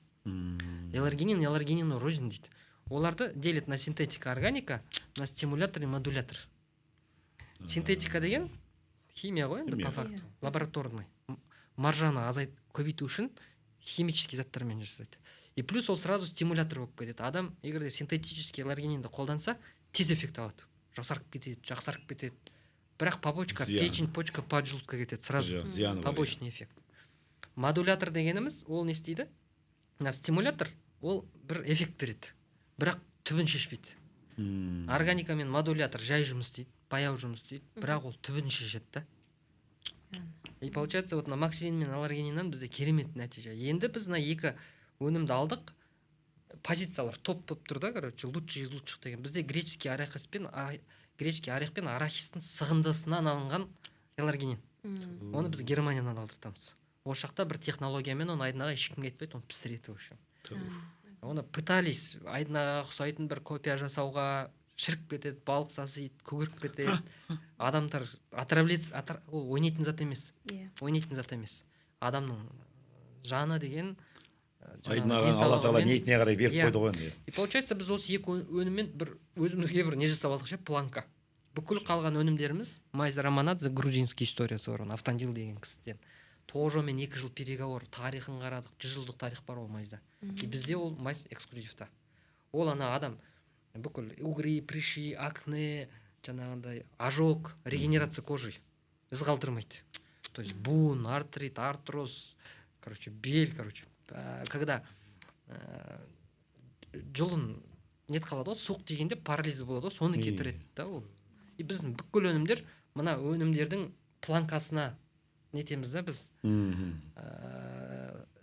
L-аргинин рознь дейді. Оларды делят на синтетика органика, на стимулятор и модулятор. Синтетика деген химия ғой енді по факту, лабораторный. Маржаны көбейту үшін химический заттармен жасайды. И плюс ол сразу стимулятор болып кетеді. Адам егер синтетический L-аргининді қолданса, тез эффект алады. Жақсарып кетеді. Бірақ побочка, печень, почка, поджелудка кетеді сразу. Побочный эффект. Модулятор дегеніміз, ол не істейді? Стимулятор, ол бір эффект береді. Бірақ түбін шешпейді. Органика мен модулятор жай жұмыс істейді, баяу жұмыс істейді, бірақ ол түбін шешеді да. И получается, вот на максилин мен L-аргининнан бізде керемет нәтиже. Енді біз на екі өнімді алдық, позициялар топ болып тұр да, короче, лучший из лучших деген. Бізде греческий орех пен арахистің сығындысынан алынған L-аргинин. Оны біз Германиядан алдыртамыз. Ол жақта бір технологиямен оны айдынаға ешкімге айтпайды, оны пісіреді вообще. Оны пытались айдынаға ұқсайтын бір копия жасауға, шіріп кетеді, балық сасиды, көгеріп кетеді. Адамдар ол ойнайтын зат емес. Адамның жаны деген айдынаға Алла Тағала ниетіне қарай беріп қойды ғой енді. И получается, біз осы екі өніммен өзімізге бір не жасап алдық ше, планка. Бүкіл қалған өнімдеріміз Майза Романадзе грузинский историясы бар, Автандил деген кісіден. Тожомен 2 жыл переговор, тарихын қарадық, 100 жылдық тарих бар ол Майзда. И бізде ол Майз эксклюзивта. Ол ана адам бүкіл угри, прыщи, акне, жаңағындай ожог, регенерация кожи із қалдырмайды. То есть бун, артрит, артроз, бель, когда жұлын нет қалады ғой, суық дегенде парализі болады ғой, соны кетіреді да ол. И біздің бүкіл өнімдер мына өнімдердің планкасына нетеміз да біз,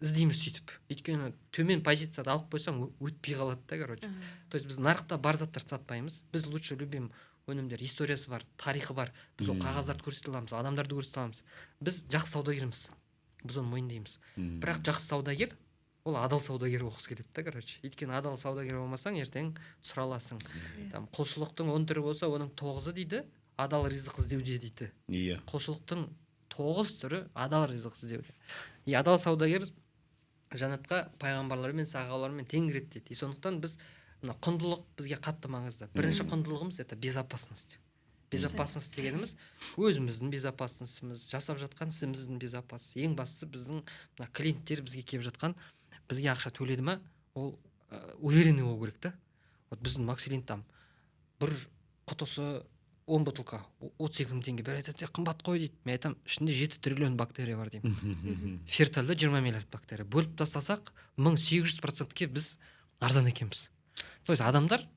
іздейміз сөйтіп. Өйткені төмен позицияда алып қойсаң өтпей қалады да, То есть біз нарықта бар заттарды сатпаймыз. Біз лучше любим өнімдер, историясы бар, тарихы бар. Біз ол қағаздарды көрсете аламыз, адамдарды көрсете аламыз. Біз жақсы саудагерміз. Біз оны мойындаймыз. Бірақ жақсы саудагер ол адал саудагер болғысы келеді да, Өйткені адал саудагер болмасаң, ертең сұраласың. Құлшылықтың 10 түрі болса, оның 9-ы дейді, адал ризық іздеуде дейді. Құлшылықтың 9 түрі адал ризық іздеуде. И адал саудагер жәннатқа пайғамбарлармен, сахабалармен тең кіреді дейді. Сондықтан біз құндылық бізге қатты маңызды. Бірінші құндылығымыз это безопасность. Безопасность дегеніміз өзіміздің безопасностьымыз, жасап жатқан ісіміздің безопасности. Ең бастысы біздің клиенттер бізге келіп жатқан, бізге ақша төледі ма, ол уверенный болу керек та. Вот біздің Максилин там бір құтысы 10 бутылка 32 мың теңге, бір айтады, қымбат қой дейді. Мен айтам, ішінде 7 триллион бактерия бар деймін. Фертальда 20 миллиард бактерия. Бөліп тастасақ 1800%-ке біз арзан екенбіз. То есть адамдар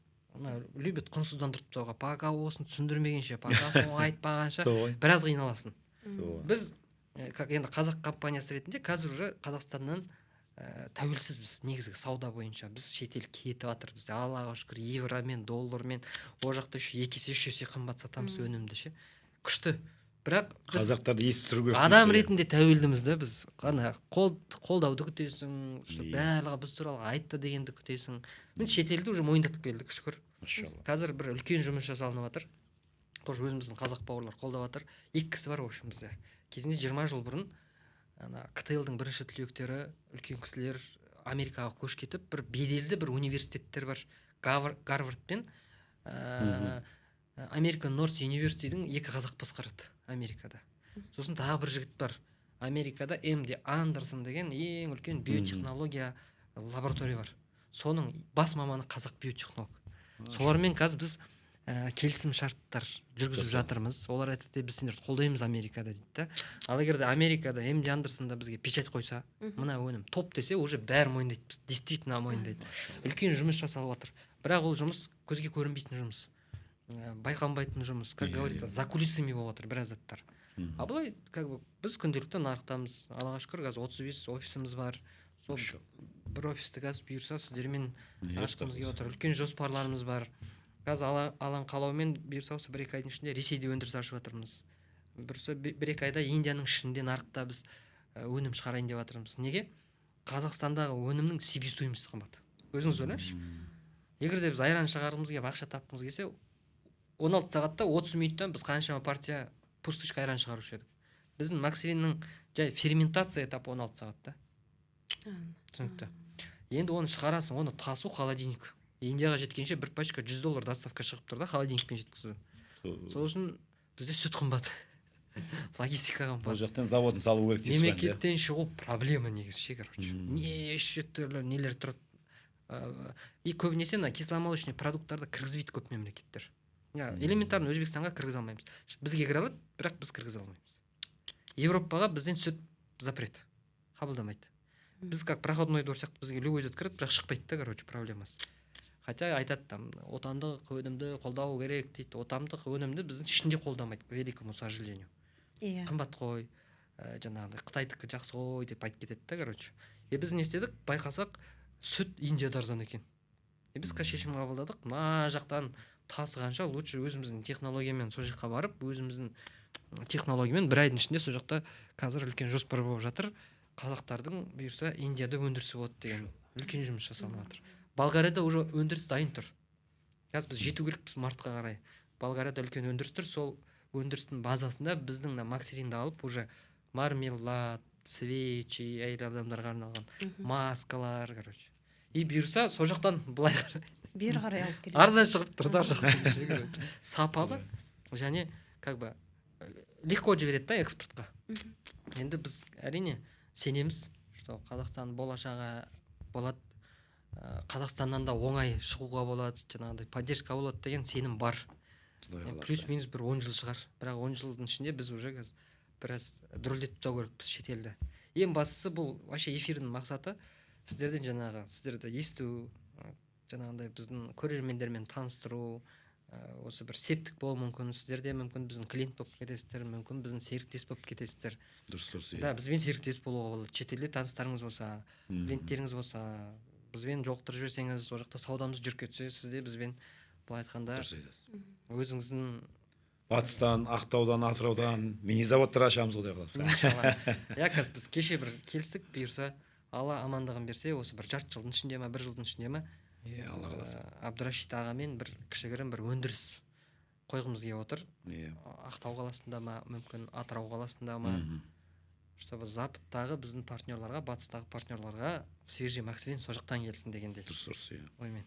любит құнсыздандырып тастауға, пока осын түсіндірмегенше, пока соны айтпағанша біраз қиналасын. Біз енді қазақ компаниясы ретінде қазір уже Қазақстаннан тәуелсізбіз, негізгі сауда бойынша. Біз шетел кетіп жатыр, біз Аллаға шүкір евромен, доллармен, ол жақта 2 есе 3 есе қымбат сатамыз өнімді ше. Күшті. Бірақ қазақтарды естіру керек. Адам ретінде тәуелдіміз да біз. Қана қолдауды күтесің, барлығы біз туралы айтты дегенді күтесің. Мен шетелді уже мойындатып келдік, шүкір. Қазір бір үлкен жұмыс жасалынып жатыр. Тоже өзіміздің қазақ бауырлар қолдап жатыр. 2 кісі бар в общем бізде. Кезінде 20 жыл бұрын КТЛ-дың бірінші түлектері, үлкен кісілер Америкаға көшіп кетіп, бір беделді бір университеттер бар. Гарвард пен American North University'дің 2 қазақ басқарады Америкада. Сосын тағы бір жігіт бар. Америкада MD Андерсон деген ең үлкен биотехнология лаборатория бар. Соның бас маманы қазақ биотехнолог. Солармен қазір біз келісім шарттар жүргізіп жатырмыз. Олар айтады, біз сендерді қолдаймыз Америкада дейді. Ал егер де Америкада MD Андерсонда бізге печать қойса, мына өнім топ десе, уже бәрі мойындайды. Действительно мойындайды. Үлкен жұмыс жасалып жатыр. Бірақ ол жұмыс көзге көрінбейтін жұмыс. Байқанбайтын жұмыс, как говорится, за кулисами болып жатыр біраз заттар. А былай, біз күнделікті нарықтамыз. Аллаға шүкір, қазір 35 офисіміз бар. Сол бір офисті қазір бұйырса сіздермен ашқымыз келіп отыр. Үлкен жоспарларымыз бар. Қазір Алланың қалауымен бұйырса осы 1-2 айдың ішінде Ресейде өндіріс ашып жатырмыз. бүрсе бір екі айда Индияның ішінде нарықта біз өнім шығарайын деп жатырмыз. Неге? Қазақстандағы өнімнің себестоимости қымбат. Өзіңіз ойлаңызшы. Егер де біз айран шығарғымыз келіп ақша тапқымыз келсе, 16 сағатта 30 минуттан біз қаншама партия пустышка айран шығарушы едік. Біздің макселиннің жай ферментация этапы 16 сағатта. Түсінікті. Енді оны шығарасың, оны тасу холодильник. Индияға жеткенше бір пачка $100 доставка шығып тұр да, холодильникпен жеткізу. Сол үшін бізде сүт қымбат. Логистика Ол қымбат. жақтан заводын салу керек дейсіз ғой. Мемлекеттен шығу проблема негізі, короче. Неше түрлі нелер тұрады. И көбінесе мына кисломолочный продукттарды кіргізбейді көп мемлекеттер. Элементарно Өзбекстанға кіргізе алмаймыз. Бізге кіре алады, бірақ біз кіргізе алмаймыз. Европаға бізден сүт запрет. Қабылдамайды. Біз как проходной двор сияқты бізге любой сүт кіреді, бірақ шықпайды да, короче, проблемасы. Хотя айтады там, отандық өнімді қолдау керек дейді. Отандық өнімді біздің ішінде қолдамайды, к великому сожалению. Қымбат қой, жаңағыдай Қытайдікі жақсы ғой деп айтып кетеді да, короче. Біз не істедік? Байқасақ, сүт Индияда арзан екен. Біз шешім қабылдадық, мына жақтан тасығанша лучше өзіміздің технологиямен сол жаққа барып, өзіміздің технологиямен бір айдың ішінде сол жақта қазір үлкен жоспар болып жатыр. Қазақтардың бұйырса Индияда өндірісі болады деген үлкен жұмыс жасалып жатыр. Болгарияда уже өндіріс дайын тұр. Қазір біз жету керекпіз мартқа қарай. Болгарияда үлкен өндіріс тұр, сол өндірістің базасында біздің макселинді алып уже мармелад, свечи, әйел адамдарға арналған маскалар, короче. И бұйырса сол жақтан былай қарай. Бері қарай алып келеді. Арзан шығып тұр да жақтан. Сапалы және как бы легко жібереді да экспортқа. Енді біз әрине сенеміз, что Қазақстан болашағы болады. Қазақстаннан да оңай шығуға болады, жаңағыдай поддержка болады деген сенім бар. Плюс-минус бір 10 жыл шығар. Бірақ 10 жылдың ішінде біз уже біраз дүрілдетіп тастау керекпіз шетелді. Ең бастысы бұл вообще эфирдің мақсаты сіздерден жаңағы сіздерді есту, жаңағыдай біздің көрермендермен таныстыру, осы бір септік болуы мүмкін. Сіздерде мүмкін біздің клиент болып кетесіздер, мүмкін біздің серіктес болып кетесіздер. Дұрыс. Да, бізбен серіктес болуға болады. Шетелде таныстарыңыз болса, клиенттеріңіз болса, бізбен жолықтырып жіберсеңіз, ол жақта саудамыз жүріп кетсе, сізде бізбен былай айтқанда өзіңіздің Батыстан, Ақтаудан, Атыраудан мини-заводтар ашамыз ғой құдай қаласа. Қазір біз кеше бір келістік, бұйырса Алла амандығын берсе, осы бір жарты жылдың ішінде ма, бір жылдың ішінде ма, Алла қаласа. Абдурашид ағамен бір кішігірім бір өндіріс қойғымыз келіп отыр. Ақтау қаласында ма, мүмкін Атырау қаласында ма, чтобы западтағы біздің партнерларға, батыстағы партнерларға свежий макселин сол жақтан келсін дегенде. Дұрыс. Оймен.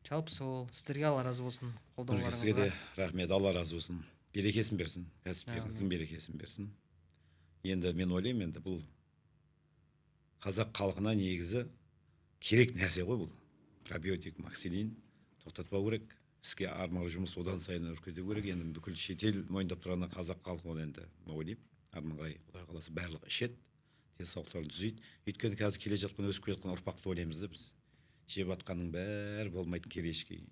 Жалпы сол сіздерге Алла разы болсын, Сізге қолдауларыңызға. де рахмет, Алла разы болсын. Берекесін берсін, кәсіпкеріңіздің берекесін берсін. Енді мен ойлаймын, енді бұл қазақ халқына негізі керек нәрсе ғой бұл. Пробиотик, макселин тоқтатпау керек. Іске армау жұмыс одан сайын өркендеу керек. Енді бүкіл шетел мойындап тұрған қазақ халқы оны енді ойлаймын. Арман қарай құдай қаласа барлығы ішеді, денсаулықтарын түзейді. Өйткені қазір келе жатқан өсіп келе жатқан ұрпақты ойлаймыз да біз. Жеп атқанның бәрі болмайтын керешки,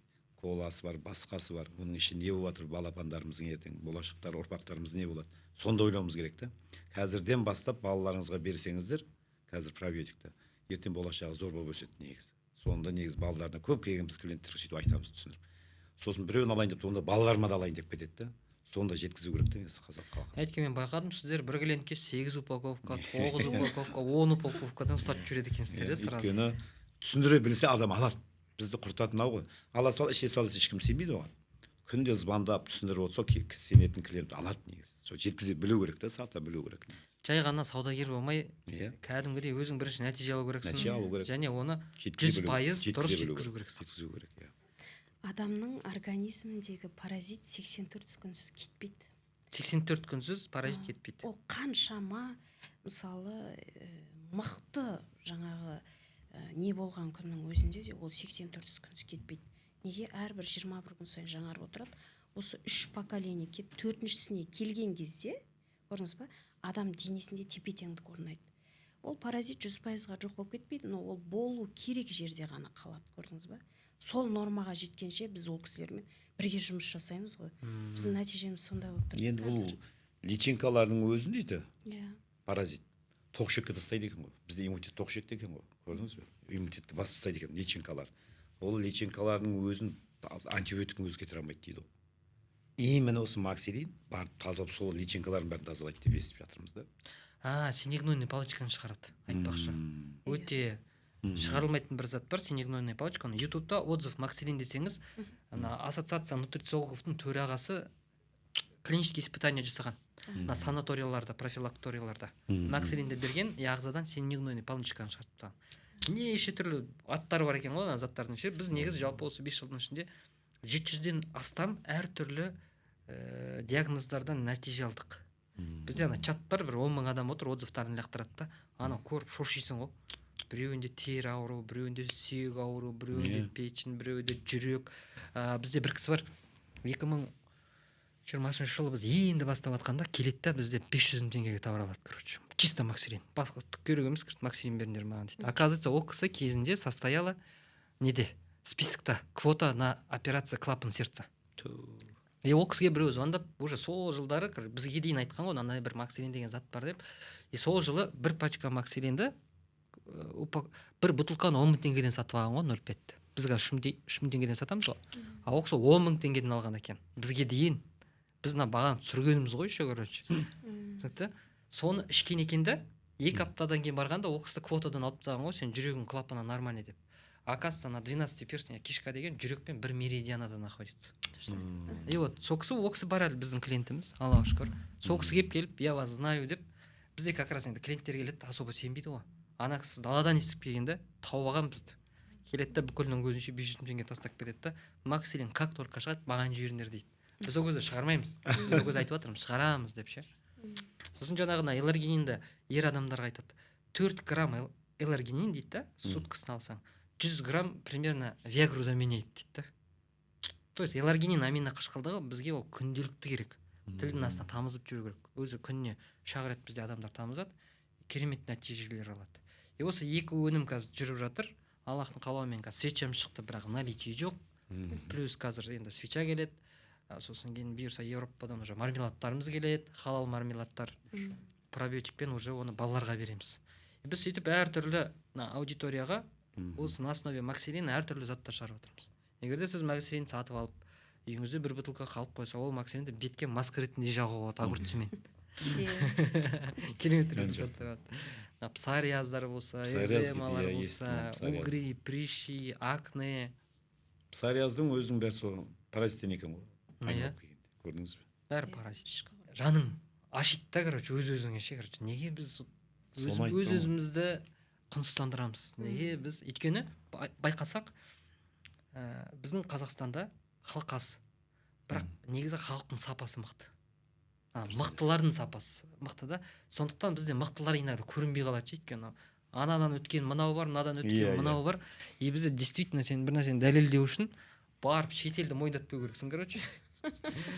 коласы бар, басқасы бар. Оның іші не болып жатыр балапандарымыздың ертең, болашақтар ұрпақтарымыз не болады? Сонда ойлауымыз керек та. Қазірден бастап балаларыңызға берсеңіздер, қазір пробиотикті, ертең болашағы зор болып өседі негізі. Сонда негізі балаларына көп келген біз клиенттер сөйтіп айтамыз түсіндіріп. Сосын біреуін алайын деп, онда балаларыма да алайын деп кетеді да. Сонда жеткізу керек те қазақ халқы. Әйткенмен мен байқадым, сіздер бір клиентке 8 упаковка, 9 упаковка, 10 упаковкадан ұстатып жүреді екенсіздер сразу. Өйткені түсіндіре білсе адам алады. Бізді құртатын ау ғой. Ала сал, іше салса ешкім сенбейді оған. Күнде звондап түсіндіріп отырса, сенетін клиент алады негізі. Сол жеткізе білу керек та, сата білу керек. Жай ғана саудагер болмай, кәдімгідей өзің бірінші нәтиже алу керексің. Және оны 100% дұрыс жеткізу керексің. Адамның организміндегі паразит 84 күнсіз кетпейді. 84 күнсіз паразит кетпейді. Ол қаншама мысалы мықты жаңағы не болған күннің өзінде де ол 84 күнсіз кетпейді. Неге? Әрбір 21 күн сайын жаңарып отырады. Осы 3 поколение кеп 4-шісіне келген кезде, көрдіңіз ба, адам денесінде тепе-теңдік орнайды. Ол паразит 100%-ға жоқ болып кетпейді, но ол болу керек жерде ғана қалады, көрдіңіз ба? Сол нормаға жеткенше біз ол кісілермен бірге жұмыс жасаймыз ғой. Біздің нәтижеміз сонда болып тұр. Енді бұл личинкалардың өзін дейді, паразит тоқшекке тастайды екен ғой. Бізде иммунитет тоқшекте екен ғой. Көрдіңіз бе? Иммунитетті басып тастайды екен личинкалар. Ол личинкалардың өзін антибиотиктің өзі кетіре алмайды дейді ол. именно осы максилин барып тазалап сол личинкалардың бәрін тазалайды деп естіп жатырмыз да. синегнойный палочканы шығарады айтпақшы. Өте шығарылмайтын бір зат бар, синегнойный палочка. Ютубта отзыв максилин десеңіз, ана ассоциация нутрициологовтың төрағасы клинический испытание жасаған. Санаторияларда, профилакторияларда максилинді берген, ағзадан синегнойный палочканы шығарып тастаған. Неше түрлі аттары бар екен ғой ана заттардың ше. Біз негізі жалпы осы 5 жылдың ішінде 700-ден астам әртүрлі диагноздардан нәтиже алдық. Бізде ана чат бар, бір 10 000 адам отыр, отзывтарын лақтырады да, ана көріп шошисың ғой. Біреуінде тері ауру, біреуінде сүйек ауру, біреуінде печень, біреуінде жүрек. Бізде бір кісі бар, 2020 жылы біз енді бастап атқанда келеді да, бізде 500 000 теңгеге тауар алады, короче. Чисто максилин. Басқа түк керек емес, максилин беріңдер маған дейді. Оказывается, ол кісі кезінде состояла неде? Списокта квота на операция клапан сердца. И ол кісіге біреу звондап, уже сол жылдары бізге дейін айтқан ғой, андай бір максилин деген зат бар деп. И сол жылы бір пачка максилинді бір бутылканы 10 000 теңгеден сатып алған ғой, 0,5. Бізге 3 000 теңгеден сатамыз ғой. А ол кісі 10 000 теңгеден алған екен. Бізге дейін. Біз бағаны түсіргеніміз ғой еще, короче. Соны ішкен екен де, 2 аптадан кейін барғанда ол кісі квотадан алып тастаған ғой, сен жүрегің клапаны нормальный деп. Оказывается, на 12 перстня кишка деген жүрекпен бір меридианада находится. И вот сол кісі бар әлі біздің клиентіміз, Аллаға шүкір. Сол кісі келіп, я вас знаю деп, бізде как раз енді клиенттер келеді, особо сенбейді ғой. Ана кісі даладан естіп келгенде тауып алған бізді. Келеді де бүкілінің көзінше 500 000 теңге тастап кетеді да, максилин как только шығады, маған жіберіңдер дейді. Біз ол кезде шығармаймыз. Біз ол кезде айтып жатырмыз, шығарамыз деп ше. Сосын жаңағына эларгининді ер адамдарға айтады. 4 грамм эларгинин дейді да, суткасын алсаң, 100 грамм примерно виагру заменяет дейді да. То есть эларгинин аминоқышқылдығы бізге ол күнделікті керек. Тілдің астына тамызып жүру керек. Өзі күніне 3 рет бізде адамдар тамызады, керемет нәтижелер алады. И осы 2 өнім қазір жүріп жатыр. Аллахтың қалауымен қазір свечам шықты, бірақ наличие жоқ. Плюс қазір енді свеча келеді. Сосын кейін бұйырса Европадан уже мармеладтарымыз келеді, халал мармеладтар. Пробиотикпен уже оны балаларға береміз. Біз сөйтіп әртүрлі аудиторияға осы на основе максилин әртүрлі заттар шығарып отырмыз. Егерде сіз максилин сатып алып, үйіңізде бір бутылка қалып қойса, ол максилинді бетке маска ретінде жағуға болады огурцымен. Керемет результаттар болады. Псориаздар болса, экземалар болса, угри, прыщи, акне. Псориаздың өзінің бәрі сол паразиттен екен ғой. Көрдіңіз бе? Бәрі паразит. Жаның ашиды да, короче, өз-өзіңе ше, короче. Неге біз өз-өзімізді құныстандырамыз? Неге біз, өйткені байқасақ, біздің Қазақстанда халық аз, бірақ негізі халықтың сапасы мықты. Мықтылардың сапасы мықты да. Сондықтан бізде мықтылар иногда көрінбей қалады, өйткені анадан өткен мынау бар, мынадан өткен мынау бар. И бізде действительно сен бір нәрсені дәлелдеу үшін барып шетелді мойындатпау керексің, короче.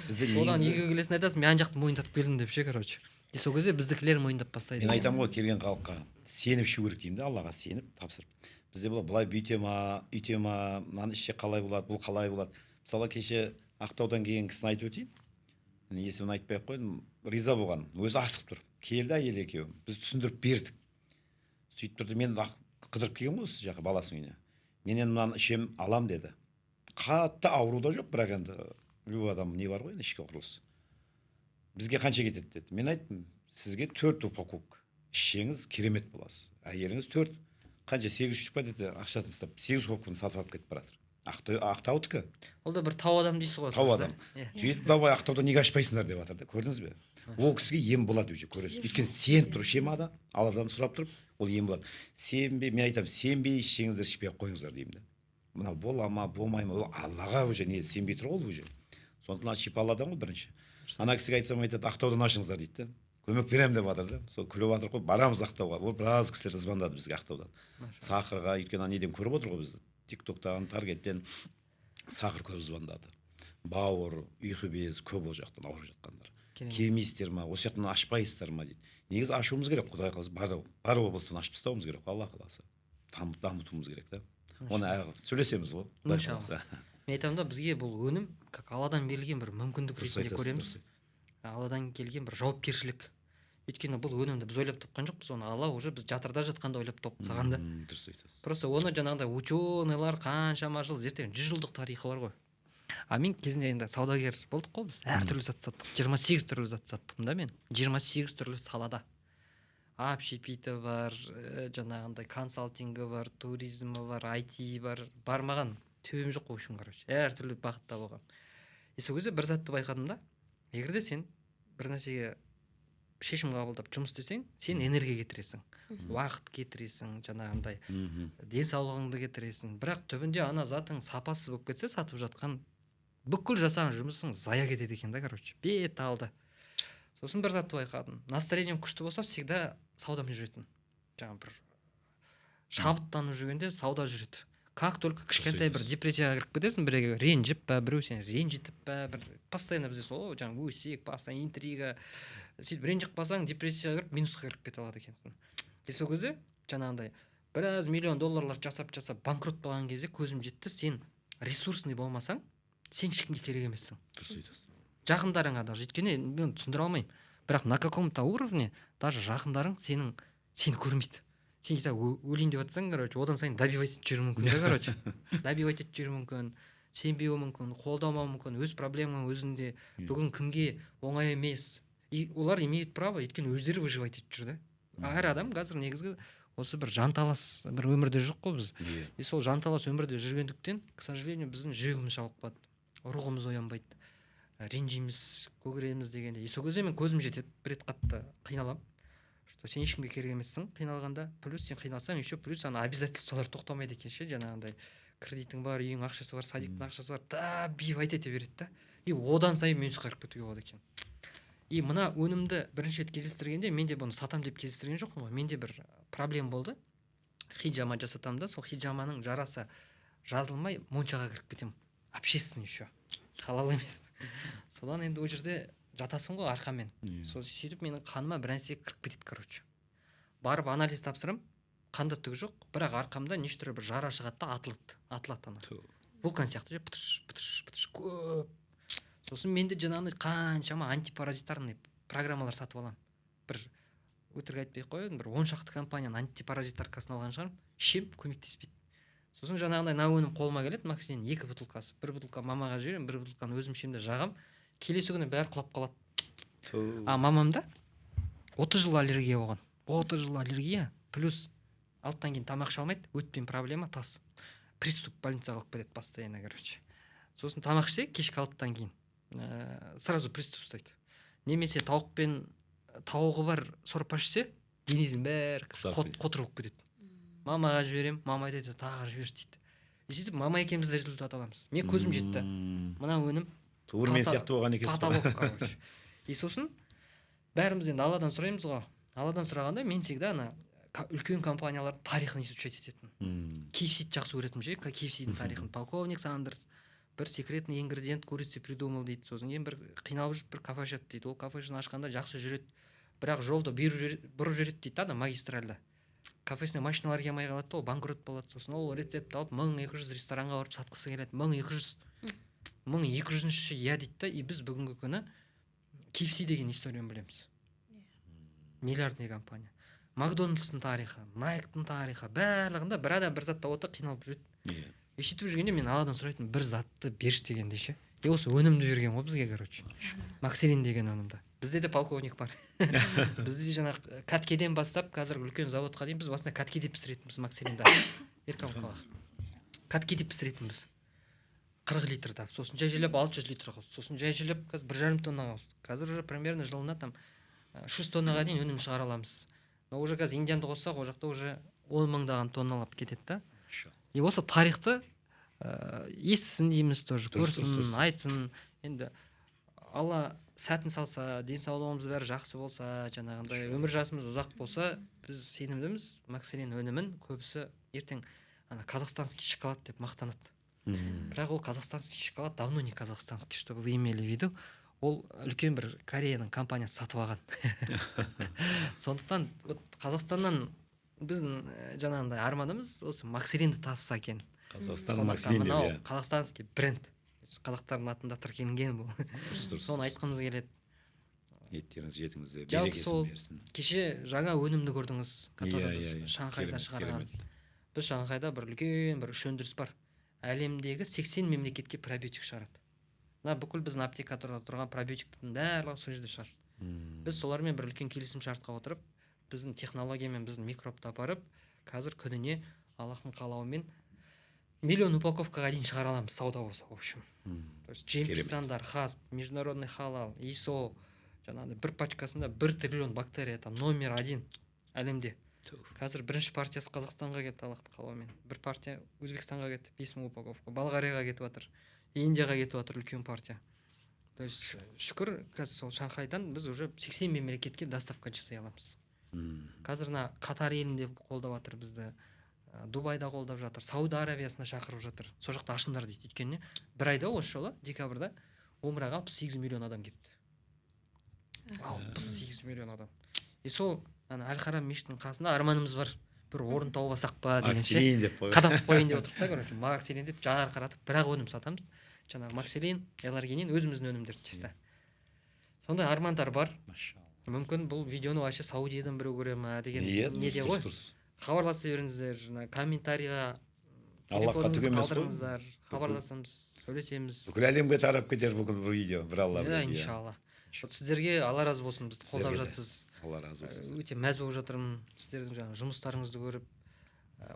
Содан үйге келесін айтасың, мен ана жақты мойындатып келдім деп ше, короче. И сол кезде біздікілер мойындап бастайды. Мен айтамын ғой, келген халыққа сеніп ішу керек деймін да, Аллаға сеніп тапсырып. Бізде былай бүйтема, мынаны ішсе қалай болады, бұл қалай болады. Мысалы кеше Ақтаудан келген кісіні айтып өтейін. Есімін айтпай ақ қойдым, риза болған. Өзі асығып тұр. Келді әйел екеуі. Біз түсіндіріп бердік. Сөйтіп тұрды, мен қыдырып келген ғой осы жаққа баласының үйіне. Мен енді мынаны ішем алам деді. Қатты ауру да жоқ, бірақ енді любой адам не бар ғой, ішкі құрылыс. Бізге қанша кетеді деді. Мен айттым, сізге 4 упаковка ішсеңіз керемет боласыз. Әйеліңіз 4, қанша 800 па деді, ақшасын тастап 8 упаковканы сатып алып кетіп баратыр. Ақтаудікі. Ол да бір тау адам дейсіз ғой. Тау адам. Сөйтіп давай Ақтауда неге ашпайсыңдар деп жатыр да. Көрдіңіз бе? Ол кісіге ем болады уже, көресіз. Өйткені сеніп тұрып шемада, Алладан сұрап тұрып, ол ем болады. Сенбей, мен айтамын, сенбей ішсеңіздер ішпей ақ қойыңыздар деймін да. Мынау бола ма, болмай ма, ол Аллаға уже не сенбей тұр ғой уже. Сондықтан шипа Алладан ғой бірінші. Ана кісіге айтсам айтады, Ақтаудан ашыңыздар дейді да. Көмек беремін деп жатыр да. Сол күліп жатыр ғой, барамыз Ақтауға. Ол біраз кісілер звондады бізге Ақтаудан. Сахарға, өйткені неден көріп отыр ғой бізді. TikToktан, Таргеттен сахар көп звондады. Бауыр, ұйқы без көп ол жақтан ауырып жатқандар. Келмейсіздер ма, осы жақтан ашпайсыздар ма дейді. Негізі ашуымыз керек, Құдай қаласа, бар облыстан ашып тастауымыз керек, Алла қаласа. Дамытуымыз керек та. Оны сөйлесеміз ғой, Құдай қаласа. Мен айтамын да, бізге бұл өнім как Алладан берілген бір мүмкіндік ретінде көреміз. Алладан келген бір жауапкершілік. Өйткені бұл өнімді біз ойлап тапқан жоқпыз, оны Алла уже біз жатырда жатқанда ойлап тауып тастаған да. Дұрыс айтасыз. Просто оны жаңағыдай ученыйлар қаншама жыл зерттеген, 100 жылдық тарихы бар ғой. А мен кезінде енді саудагер болдық қой біз, әртүрлі зат саттық, 28 түрлі зат саттым да мен, 28 түрлі салада. Общепиті бар, жаңағындай консалтингі бар, туризмі бар, IT бар, бармаған төбем жоқ в общем, короче, әртүрлі бағытта болған. Сол кезде бір затты байқадым да, егер де сен бір нәрсеге шешім қабылдап жұмыс істесең, сен энергия кетіресің, уақыт кетіресің, жаңағындай денсаулығыңды кетіресің, бірақ түбінде ана затың сапасыз болып кетсе, сатып жатқан бүкіл жасаған жұмысың зая кетеді екен да, короче, бет алды. Сосын бір затты байқадым, настроением күшті болса, всегда саудамен жүретін. Жаңа бір шабыттанып жүргенде сауда жүреді. Как только кішкентай бір депрессияға кіріп кетесің, біреуге ренжіп па, біреу сені ренжітіп па, бір постоянно бізде сол жаңа өсек, постоянно интрига, сөйтіп ренжіп қалсаң, депрессияға кіріп, минусқа кіріп кете алады екенсің. Сол кезде жаңағындай біраз миллион долларлар жасап банкрот болған кезде көзім жетті, сен ресурсный болмасаң, сен ешкімге керек емессің. Дұрыс айтасың. Жақындарыңа даже өйткені мен түсіндіре алмаймын, бірақ на каком-то уровне даже жақындарың сені көрмейді. Сен өлейін деп жатсаң, короче, одан сайын добивать етіп жүру мүмкін да, короче. Добивать етіп жүру мүмкін, сенбеуі мүмкін, қолдамауы мүмкін, өз проблемаң өзінде, бүгін кімге оңай емес. И олар имеют право, өйткені өздері выживать етіп жүр да. Әр адам қазір негізгі осы бір жанталас бір өмірде жоқ қой біз. И сол жанталас өмірде жүргендіктен, к сожалению, біздің жүрегіміз жабылып қалды, рухымыз оянбайды, ренжиміз, көгереміз дегенде. И сол кезде мен көзім жетеді, бір рет қатты қиналамын, что сен ешкімге керек емессің қиналғанда, плюс сен қиналсаң, еще плюс ана обязательстволар тоқтамайды екен ше, жаңағындай кредитің бар, үйің ақшасы бар, садиктің ақшасы бар, добивать ете береді да. И одан сайын минусқа кіріп кетуге болады екен. И мына өнімді бірінші рет кездестіргенде, мен де бұны сатам деп кездестірген жоқпын ғой. Менде бір проблема болды. Хиджама жасатамын да, сол хиджаманың жарасы жазылмай моншаға кіріп кетемін. Общественный еще. Халал емес. Содан енді ол жерде жатасың ғой арқамен. Сол сөйтіп менің қаныма бір нәрсе кіріп кетеді, короче. Барып анализ тапсырам, қанда түгі жоқ, бірақ арқамда неше бір жара шығады да атылады ана. Вулкан сияқты же пытыш көп. Сосын менде жаңағындай қаншама антипаразитарный программалар сатып аламын. Бір өтірік айтпай қояйын, бір 10 шақты компанияның антипаразитаркасын алған шығармын, ішем, көмектеспейді. Сосын жаңағындай өнім қолыма келеді, максимум 2 бутылкасы. Бір бутылка мамаға жіберемін, бір бутылканы өзім ішемін де жағам. Келесі күні бәрі құлап қалады. А мамамда 30 жыл аллергия болған. 30 жыл аллергия, плюс алттан кейін тамақ іше алмайды, өтпен проблема, тас. Приступ больницаға алып кетеді постоянно, короче. Сосын тамақ ішсе, кешкі 6-тан кейін сразу приступ ұстайды. Немесе тауығы бар сорпа ішсе, денесінің бәрі қотыр болып кетеді. Мамаға жіберем, мама айтады, тағы жіберші дейді. Сөйтіп мама екеуміз де результат аламыз. Мен көзім жетті. Мына өнім туырмен сияқты болған екенсіз. Потолок, короче. И сосын бәріміз енді Алладан сұраймыз ғой. Алладан сұрағанда мен всегда ана үлкен компаниялардың тарихын изучать ететін. KFC жақсы көретінмін ше, KFC-дің тарихын. Полковник Сандерс бір секретный ингредиент курицы придумал дейді. Сосын кейін бір қиналып жүріп бір кафе ашады дейді. Ол кафесін ашқанда жақсы жүреді. Бірақ жолда бұрып жүреді дейді да, магистральда. Кафесіне машиналар келмей қалады, ол банкрот болады. Сосын ол рецепт алып 1200 ресторанға барып сатқысы келеді. 1200-ші иә дейді да, и біз бүгінгі күні KFC деген историяны білеміз. Миллиардный компания. Макдональдстың тарихы, Найктың тарихы, барлығында бір адам бір затта отыр, қиналып жүреді. Сөйтіп жүргенде мен Алладан сұрайтын бір затты берші дегенде ше. Осы өнімді берген ғой бізге, короче. Макселин деген өнімді. Бізде де полковник бар. Бізде жаңағы кәткеден бастап қазір үлкен заводқа дейін біз басында кәткеде пісіретінбіз Макселинда. Еркін қалақ. Кәткеде пісіретінбіз. 40 литрда. Сосын жай-жайлап 600 литрға. Сосын жай-жайлап қазір 1,5 тоннаға. Қазір уже примерно жылына там 300 тоннаға дейін өнім шығара аламыз. Но уже қазір Индиянды қоссақ, ол жақта уже 10 мыңдаған тонналап кетеді да. И осы тарихты естісін дейміз тоже, көрсін, айтсын. Енді Алла сәтін салса, денсаулығымыз бәрі жақсы болса, жаңағындай өмір жасымыз ұзақ болса, біз сенімдіміз, Макселин өнімін көбісі ертең ана казахстанский шоколад деп мақтанады. Бірақ ол казахстанский шоколад давно не казахстанский, чтобы вы имели в виду. Ол үлкен бір Кореяның компаниясы сатып алған. Сондықтан Қазақстаннан біздің жаңағындай арманымыз осы Макселинді тасыса екен. Қазақстан Макселин деп. Қазақстанский бренд. Қазақтардың атында тіркелген бұл. Соны айтқымыз келеді. Ниеттеріңіз жетіңіз, берекесін берсін. Кеше жаңа өнімді көрдіңіз, который біз Шанхайда шығарған. Біз Шанхайда бір үлкен бір үш өндіріс бар. Әлемдегі 80 мемлекетке пробиотик шығарады. мына бүкіл біздің аптекада тұрған пробиотиктің барлығы сол жерде шығады. Біз солармен бір үлкен келісім шартқа отырып, біздің технологиямен біздің микробты апарып, қазір күніне Аллахтың қалауымен миллион упаковкаға дейін шығара аламыз, сауда болса, в общем. То есть GMP стандарт, ХАСП, международный халал, ISO, жаңағыдай бір пачкасында 1 триллион бактерия, там номер 1 әлемде. Қазір бірінші партиясы Қазақстанға кетті Аллахтың қалауымен. Бір партия Өзбекстанға кетті, 5000 упаковка, Болгарияға кетіп жатыр, Индияға кетіп жатыр үлкен партия. То есть шүкір, қазір сол Шанхайдан біз уже 80 мемлекетке доставка жасай аламыз. Қазір мына Катар елінде қолдап жатыр бізді, Дубайда қолдап жатыр, Сауд Арабиясына шақырып жатыр. Сол жақта ашыңдар дейді. Өйткені бір айда осы жылы декабрьда умраға 68 миллион адам келіпті. 68 миллион адам. И сол Әл-Харам мешітінің қасында арманымыз бар. Бір орын тауып алсақ па дегенше. Қадап қойын деп отырдық та, короче, Макселин деп жарқыратып, бірақ өнім сатамыз. Жаңағы Макселин, Эларгинин өзіміздің өнімдер чисто. Сондай армандар бар. Мүмкін бұл видеоны вообще Саудиядан біреу көре ма деген неде ғой. Хабарласа беріңіздер, комментарийға Аллахқа түгемес қой. Хабарласамыз, сөйлесеміз. Бүкіл әлемге тарап кетер бүкіл бұл видео, бір Алла біледі. Иншалла. Сіздерге Алла разы болсын, бізді қолдап жатсыз. Алла разы болсын. Өте мәз болып жатырмын сіздердің жаңағы жұмыстарыңызды көріп.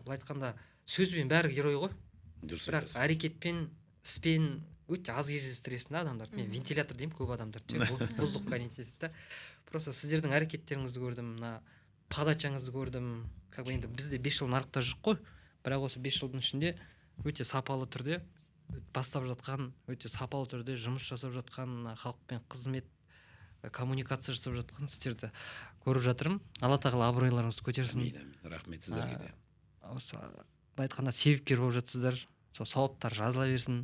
Былай айтқанда сөзбен бәрі герой ғой. Бірақ әрекетпен, іспен өте аз кездестіресің адамдарды. Мен вентилятор деймін көп адамдарды. Воздухқа не етеді да. Просто сіздердің әрекеттеріңізді көрдім, мына подачаңызды көрдім. Как бы енді бізде 5 жыл нарықта жүрік қой. Бірақ осы 5 жылдың ішінде өте сапалы түрде бастап жатқан, өте сапалы түрде жұмыс жасап жатқан, халықпен қызмет, коммуникация жасап жатқан сіздерді көріп жатырмын. Алла тағала абыройларыңызды көтерсін. Рахмет сіздерге де. Осы былай айтқанда себепкер болып жатсыздар. Сол сауаптар жазыла берсін.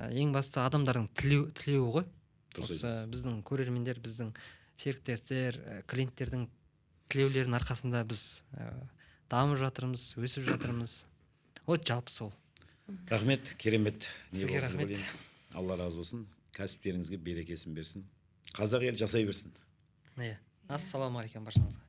Ең басты адамдардың тілеуі ғой. Осы біздің көрермендер, біздің серіктестер, клиенттердің тілеулерінің арқасында біз дамып жатырмыз, өсіп жатырмыз. Вот жалпы сол. Рахмет, керемет. Сізге рахмет. Алла разы болсын. Кәсіптеріңізге берекесін берсін. Қазақ ел жасай берсін. Ассалаумағалейкум баршаңызға.